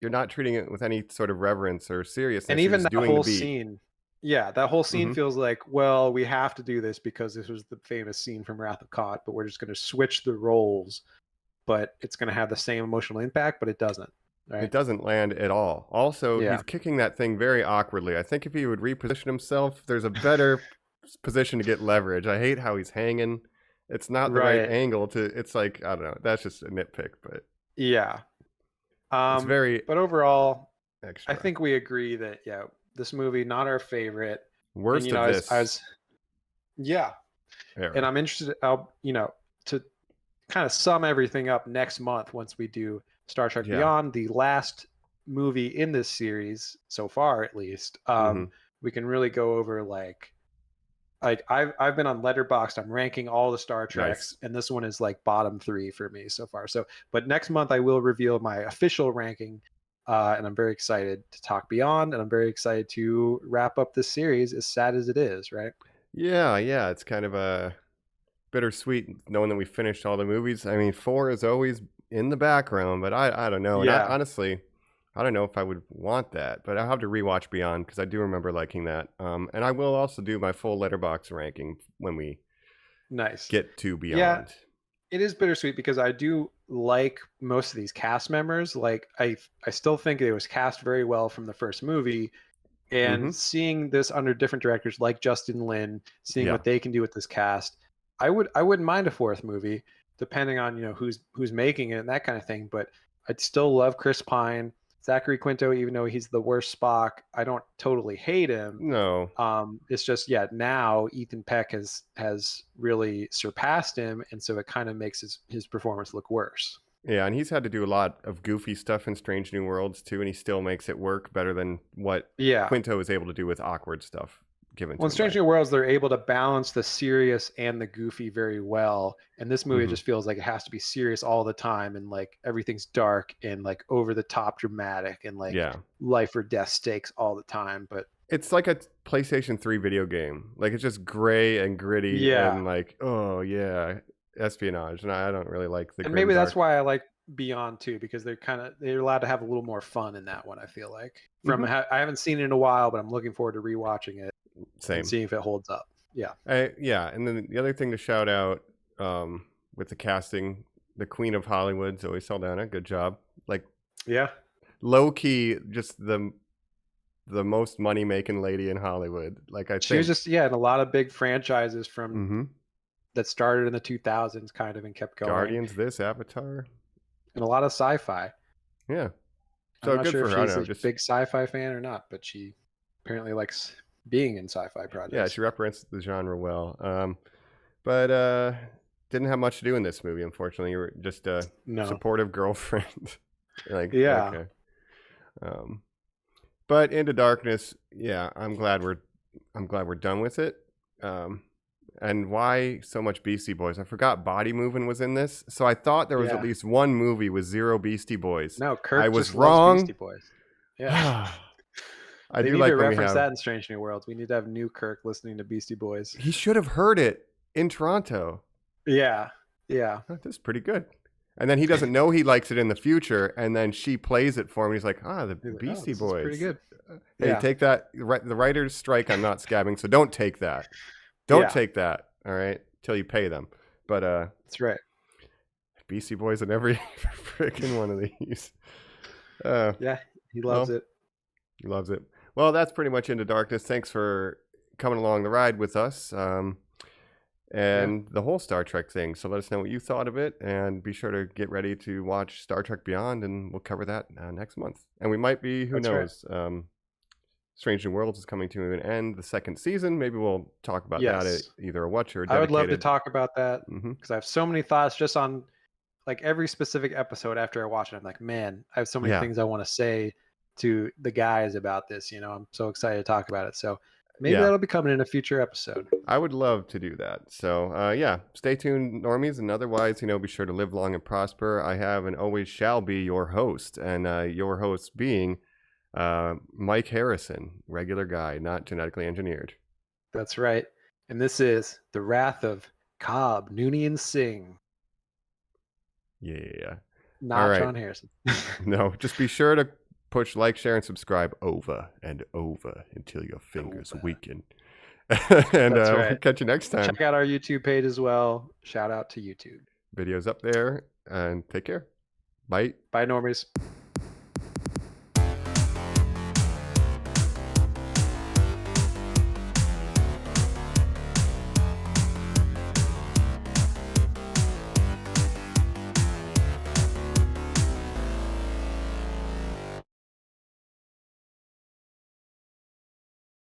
not treating it with any sort of reverence or seriousness. And You're even just that doing the whole beat. scene, yeah, that whole scene Mhm. feels like, well, we have to do this because this was the famous scene from Wrath of Khan, but we're just going to switch the roles, but it's going to have the same emotional impact, but it doesn't, right? It doesn't land at all. Also, Yeah. he's kicking that thing very awkwardly. I think if he would reposition himself, there's a better position to get leverage. I hate how he's hanging. It's not the right Right. angle to. It's like I don't know. That's just a nitpick, but Yeah. it's very But overall, extra. I think we agree that, yeah, this movie, not our favorite. And, Worst you know, of I this was, yeah. And era. I'm interested, you know, to kind of sum everything up next month once we do Star Trek Yeah. Beyond, the last movie in this series so far, at least. Mhm. We can really go over like I've been on Letterboxd. I'm ranking all the Star Treks, Nice. and this one is like bottom 3 for me so far. So, but next month I will reveal my official ranking, and I'm very excited to talk Beyond, and I'm very excited to wrap up this series, as sad as it is, right? Yeah, yeah. It's kind of a bittersweet knowing that we finished all the movies. I mean, 4 is always in the background, but I don't know. And Yeah. honestly, I don't know if I would want that, but I'll have to rewatch Beyond because I do remember liking that. And I will also do my full letterbox ranking when we Nice. get to Beyond. Yeah, it is bittersweet because I do like most of these cast members. Like I still think it was cast very well from the first movie, and Mhm. seeing this under different directors like Justin Lin, seeing Yeah. what they can do with this cast, I wouldn't mind a fourth movie, depending on, you know, who's making it and that kind of thing. But I'd still love Chris Pine. Zachary Quinto, even though he's the worst Spock, I don't totally hate him. No. It's just now Ethan Peck has really surpassed him, and so it kind of makes his performance look worse. Yeah, and he's had to do a lot of goofy stuff in Strange New Worlds too, and he still makes it work better than what Quinto is able to do with awkward stuff given to Well, in him. Strange New Worlds, they're able to balance the serious and the goofy very well. And this movie just feels like it has to be serious all the time, and like everything's dark and like over the top dramatic and like life or death stakes all the time. But it's like a PlayStation 3 video game. Like it's just gray and gritty and like, oh yeah, espionage. And I don't really like the. And maybe that's why I like Beyond too, because they're allowed to have a little more fun in that one. I feel like I haven't seen it in a while, but I'm looking forward to rewatching it. Same. And seeing if it holds up. Yeah. And then the other thing to shout out with the casting, the Queen of Hollywood, Zoe Saldana, good job. Like, low key, just the most money making lady in Hollywood. Like she was just in a lot of big franchises from that started in the 2000s, kind of, and kept going. Guardians, Avatar, and a lot of sci-fi. Yeah. So I'm not sure if she's a big sci-fi fan or not, but she apparently likes being in sci-fi projects. Yeah, she represents the genre well. But didn't have much to do in this movie, unfortunately. You were just a supportive girlfriend. Okay. But Into Darkness, I'm glad we're done with it. And why so much Beastie Boys? I forgot Body Movin' was in this, so I thought there was at least one movie with zero Beastie Boys. No, Kirk I was just wrong. Loves Beastie Boys. Yeah. I they do need like to when reference we have that in Strange New Worlds. We need to have new Kirk listening to Beastie Boys. He should have heard it in Toronto. Yeah. That's pretty good. And then he doesn't know he likes it in the future, and then she plays it for him. And he's like, the Beastie Boys. Is pretty good. Hey, take that. The writer's strike. I'm not scabbing, so don't take that. Don't take that. All right, till you pay them. But that's right. Beastie Boys in every freaking one of these. He loves it. He loves it. Well, that's pretty much Into Darkness. Thanks for coming along the ride with us. And the whole Star Trek thing. So let us know what you thought of it, and be sure to get ready to watch Star Trek Beyond, and we'll cover that next month. And we might be, who knows, Strange New Worlds is coming to an end, the second season. Maybe we'll talk about that at either a watch or a dedicated. I would love to talk about that because I have so many thoughts just on like every specific episode. After I watch it, I'm like, man, I have so many things I want to say to the guys about this. I'm so excited to talk about it. So maybe that'll be coming in a future episode. I would love to do that. So stay tuned, Normies, and otherwise, be sure to live long and prosper. I have and always shall be your host, and your host being Mike Harrison, regular guy, not genetically engineered. That's right. And this is The Wrath of Cobb, Noonien Singh. Yeah. Not John Harrison. No, just be sure to push like, share, and subscribe over and over until your fingers weaken. And we'll catch you next time. Check out our YouTube page as well. Shout out to YouTube. Videos up there, and take care. Bye. Bye, Normies.